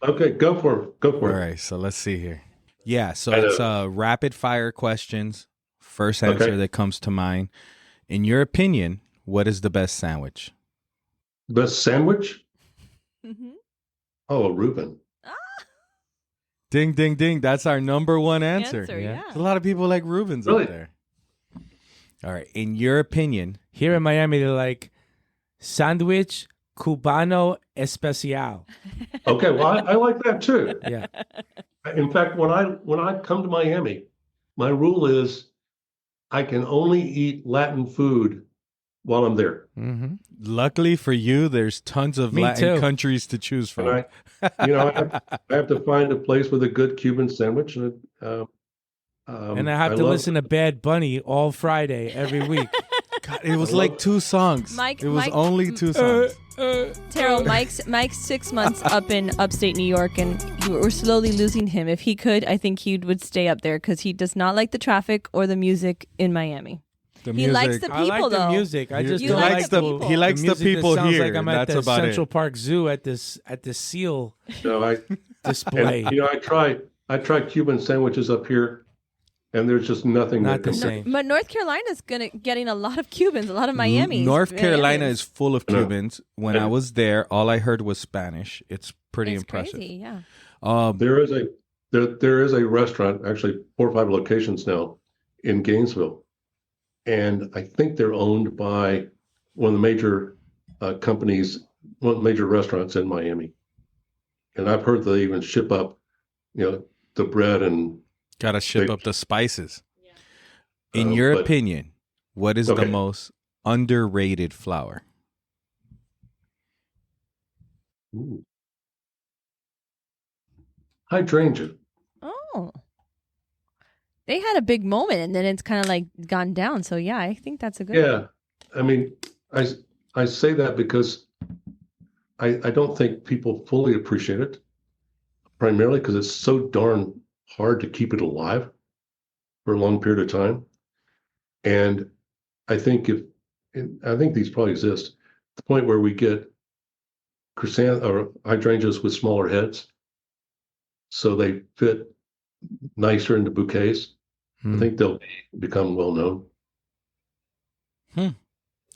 Okay, go for it. Go All for it. right, so let's see here. Yeah, so I know. it's rapid fire questions. First answer Okay. that comes to mind. In your opinion, what is the best sandwich? Best sandwich? Mhm. Oh, a Reuben. Ding, ding, ding. That's our number one answer. Yeah. There's a lot of people like Reubens Really? out there. All right. In your opinion, Here in Miami, they're like sandwich cubano especial. Okay, well, I like that too. Yeah. In fact, when I come to Miami, my rule is I can only eat Latin food while I'm there. Mm-hmm. luckily for you, there's tons of Me Latin too. countries to choose from. And I have to find a place with a good Cuban sandwich. And And I have to listen to Bad Bunny all Friday every week. God, it was like 2 songs. Mike- it was Mike- only 2 songs. Terril, Mike's 6 months up in upstate New York, and we're slowly losing him. If he could, I think he would stay up there because he does not like the traffic or the music in Miami. He likes the people, I like though. the music. I just You don't like like the people. He likes the music that people sounds here. Like I'm at That's the about Central it. Park Zoo at the seal No, I display. and, I try Cuban sandwiches up here, and there's just nothing Not that the comes. same. But North Carolina's getting a lot of Cubans, a lot of Miamis. North Carolina Miamis. is full of Cubans. When I was there, all I heard was Spanish. It's pretty impressive. Crazy, yeah. There is a restaurant, actually 4 or 5 locations now in Gainesville, and I think they're owned by one of the major companies, one of the major restaurants in Miami. And I've heard they even ship up, the bread and Gotta ship up the spices. In Uh, your but- opinion, what is the Okay. most underrated flower? Ooh. Hydrangea. Oh. They had a big moment, and then it's kind of like gone down. So, yeah, I think that's a good one. Yeah, I mean, I say that because I don't think people fully appreciate it, primarily because it's so darn hard to keep it alive for a long period of time. And I think I think these probably exist, the point where we get or hydrangeas with smaller heads, so they fit nicer into bouquets. I think they'll become well known.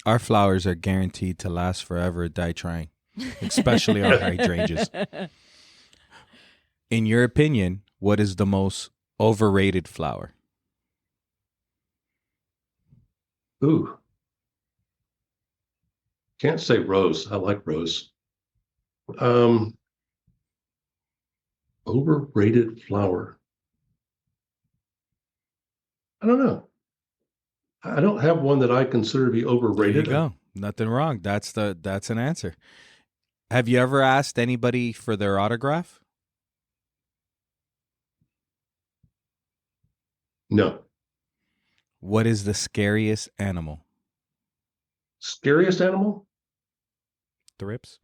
Our flowers are guaranteed to last forever, die trying, especially our hydrangeas. In your opinion, what is the most overrated flower? Ooh. Can't say rose. I like rose. Overrated flower. I don't know. I don't have one that I consider to be There overrated. you go. Nothing wrong. That's an answer. Have you ever asked anybody for their autograph? No. What is the scariest animal? Scariest animal? Thrips?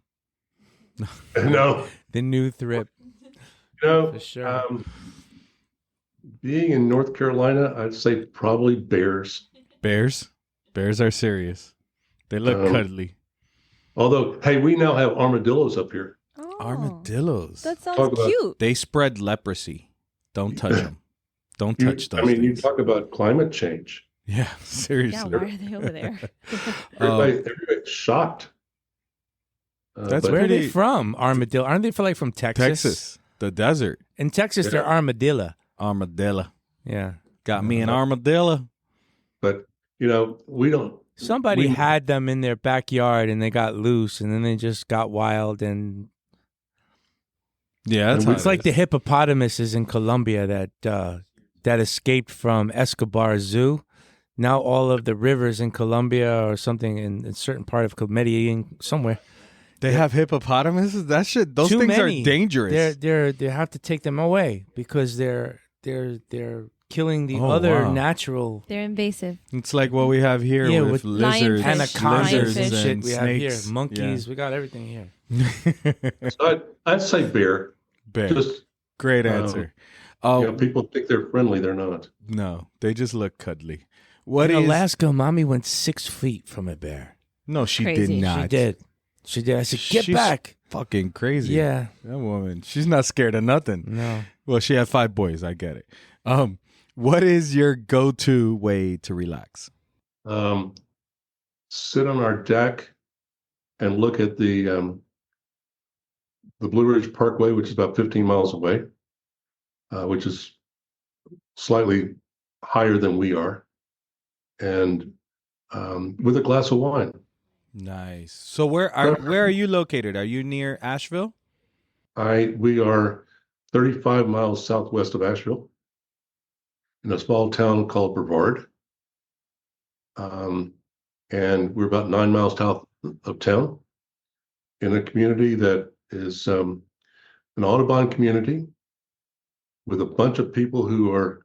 No. The new thrip. No. For sure. Being in North Carolina, I'd say probably bears. Bears? Bears are serious. They look cuddly. Although, hey, we now have armadillos up here. Oh, Armadillos. that Talk sounds about- cute. They spread leprosy. Don't touch them. Don't touch those you things. talk about climate change. Yeah, Yeah, seriously. why are they over there? Everybody's shocked. That's but Where are they pretty- from? Armadillo. Aren't they from Texas? Texas, the desert. In Texas, they're Yeah. armadillo. Armadillo. Yeah. Got me an armadillo. But we don't. Somebody We- had them in their backyard and they got loose and then they just got wild. And Yeah, that's And how it's it like is. the hippopotamuses in Colombia that escaped from Escobar Zoo. Now all of the rivers in Colombia or something in a certain part of Medellin somewhere. They have hippopotamuses. That shit. Those Too things many. are dangerous. They have to take them away because they're killing the Oh, other wow. natural They're invasive. It's like what we have here Yeah, with with lizards, lionfish, anacondas lizards and lionfish. shit and we have here. snakes. Monkeys, we got everything here. Yeah. So I'd say bear. Bear. Just Great Um, answer. Oh people think they're friendly. They're not. no, they just look cuddly. What In is? Alaska, mommy went 6 feet from a bear. No, she Crazy. did not. She did. She did. I said, get She's back. Fucking crazy. Yeah. That woman. She's not scared of nothing. No. Well, she had 5 boys. I get it. What is your go-to way to relax? Sit on our deck and look at the Blue Ridge Parkway, which is about 15 miles away, which is slightly higher than we are, and with a glass of wine. Nice. So where are you located? Are you near Asheville? We are 35 miles southwest of Asheville, in a small town called Brevard, and we're about 9 miles south of town, in a community that is an Audubon community with a bunch of people who are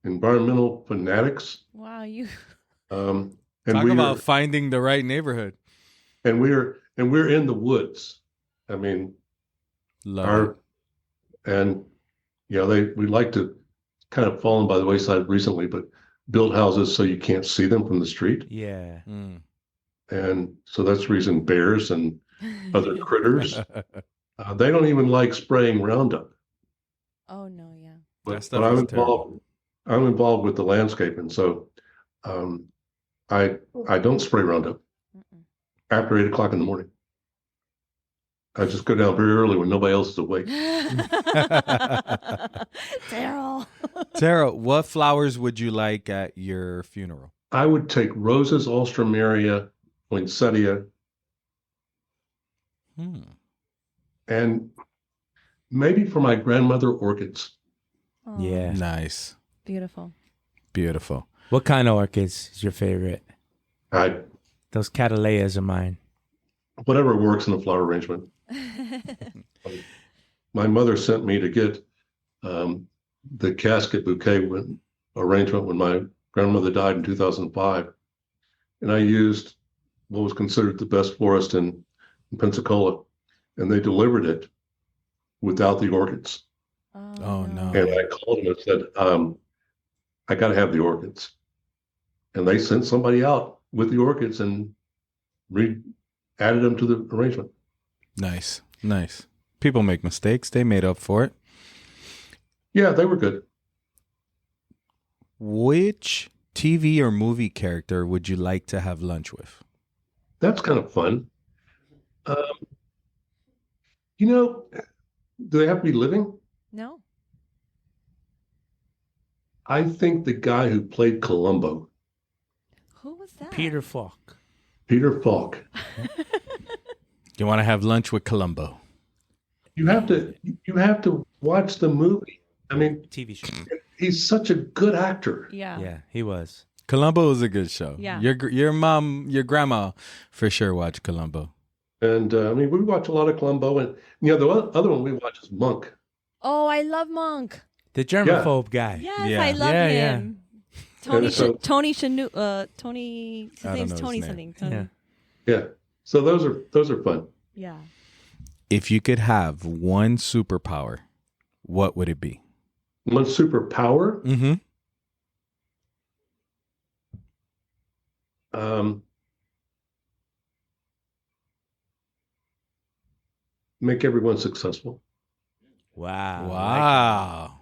environmental fanatics. Wow, you. And Talk we about are, finding the right neighborhood. and we are, and we're in the woods. I mean, Love it. and we like to kind of fallen by the wayside recently, but build houses so you can't see them from the street. Yeah. Mm. And so that's the reason bears and other critters, they don't even like spraying Roundup. Oh no, yeah. But, That stuff but is terrible. I'm involved with the landscape, and so I don't spray Roundup after 8 o'clock in the morning. I just go down very early when nobody else is awake. Terril. Tara, what flowers would you like at your funeral? I would take roses, alstroemeria, poinsettia, and maybe for my grandmother, orchids. Oh, Yeah. Nice. Beautiful. Beautiful. What kind of orchids is your favorite? Those Cattleyas are mine. Whatever works in the flower arrangement. My mother sent me to get the casket bouquet arrangement when my grandmother died in 2005. And I used what was considered the best florist in Pensacola, and they delivered it without the orchids. Oh, no. And I called them and said, I got to have the orchids. And they sent somebody out with the orchids and added them to the arrangement. Nice. Nice. People make mistakes. They made up for it. Yeah, they were good. Which TV or movie character would you like to have lunch with? That's kind of fun. Do they have to be living? No. I think the guy who played Columbo, Who was that? Peter Falk. Peter Falk. You want to have lunch with Columbo? You have to watch the movie. I mean, TV show. he's such a good actor. Yeah. Yeah, he was. Columbo is a good show. Yeah. Your mom, your grandma for sure watched Columbo. And we watch a lot of Columbo, and the other one we watch is Monk. Oh, I love Monk. The germaphobe guy. Yes, Yeah. I love Yeah, him. Tony, And so- Tony Chanu, Tony. His I don't name's know his Tony name. something. Tony. Yeah. Yeah. So those are fun. Yeah. If you could have one superpower, what would it be? One superpower. Mm-hmm. Make everyone successful Wow. Wow.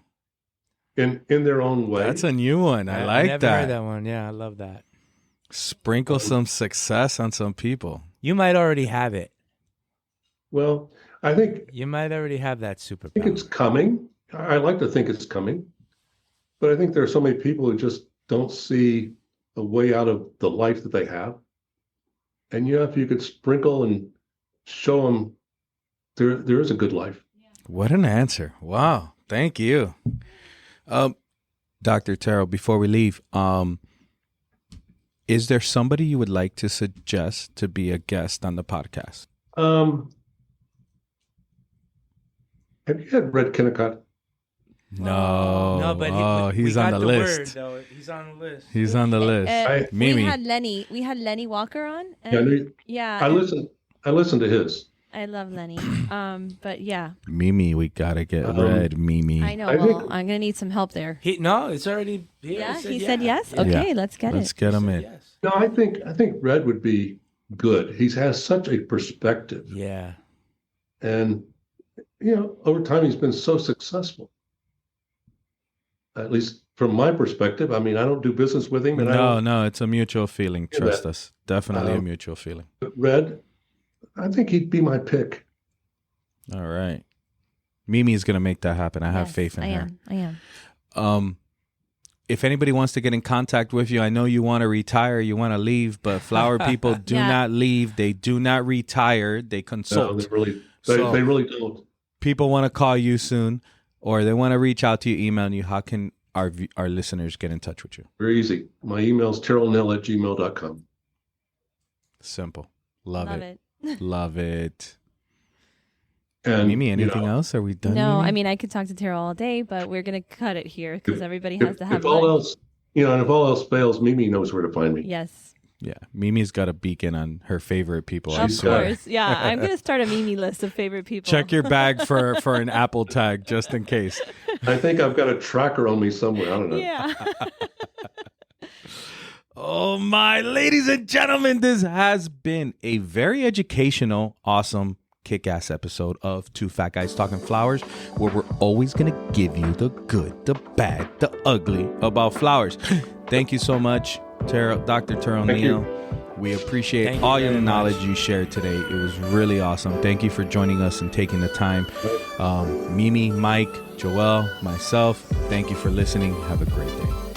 in their own way. That's a new one. I like never that. heard that one. Yeah, I love that. Sprinkle some success on some people. You might already have it. Well, I think You might already have that it's superpower. coming. I like to think it's coming, but I think there are so many people who just don't see a way out of the life that they have. And if you could sprinkle and show them there is a good life. What an answer. Wow. Thank you. Dr. Terril, before we leave, is there somebody you would like to suggest to be a guest on the podcast? Have you had Red Kennicott? No. but he's we on got the list. Word, though. He's on the list. He's on the list. Mimi. We had Lenny Walker on. Yeah, And, yeah. I listened to his. I love Lenny. But yeah, Mimi, we gotta get Red Mimi. I know. I Well, think- I'm gonna need some help there. It's already here. Yeah, He he said yes. Yeah. Okay, Yeah. let's get Let's it. get him He in. said yes. No, I think Red would be good. He has such a perspective, Yeah. and over time he's been so successful. At least from my perspective. I mean, I don't do business with him, and No, it's a mutual feeling. Yeah, Trust us. Definitely a Um, mutual feeling. but Red, I think he'd be my pick. All right. Mimi's gonna make that happen. I have Yes, faith in her. I am. If anybody wants to get in contact with you, I know you want to retire, you want to leave, but flower people do Yeah. not leave. They do not retire. They No, consult. they really don't. People want to call you soon, or they want to reach out to you, emailing you. How can our listeners get in touch with you? Very easy. My email is terrilnell@gmail.com. Simple. Love Love it. it. Love it. And Mimi, anything else? Are we done? No, Mimi? I mean I could talk to Terril all day, but we're gonna cut it here because everybody has to have if all lunch. else, and if all else fails, Mimi knows where to find me. Yes. Yeah, Mimi's got a beacon on her favorite people. I Of swear. course. Yeah, I'm going to start a Mimi list of favorite people. Check your bag for an Apple tag just in case. I think I've got a tracker on me somewhere. I don't know. Yeah. Oh my, ladies and gentlemen, this has been a very educational, awesome, kick-ass episode of Two Fat Guys Talking Flowers, where we're always going to give you the good, the bad, the ugly about flowers. Thank you so much, Dr. Terril Nell. We appreciate all your knowledge you shared today. It was really awesome. Thank you for joining us and taking the time. Mimi, Mike, Joel, myself, thank you for listening. Have a great day.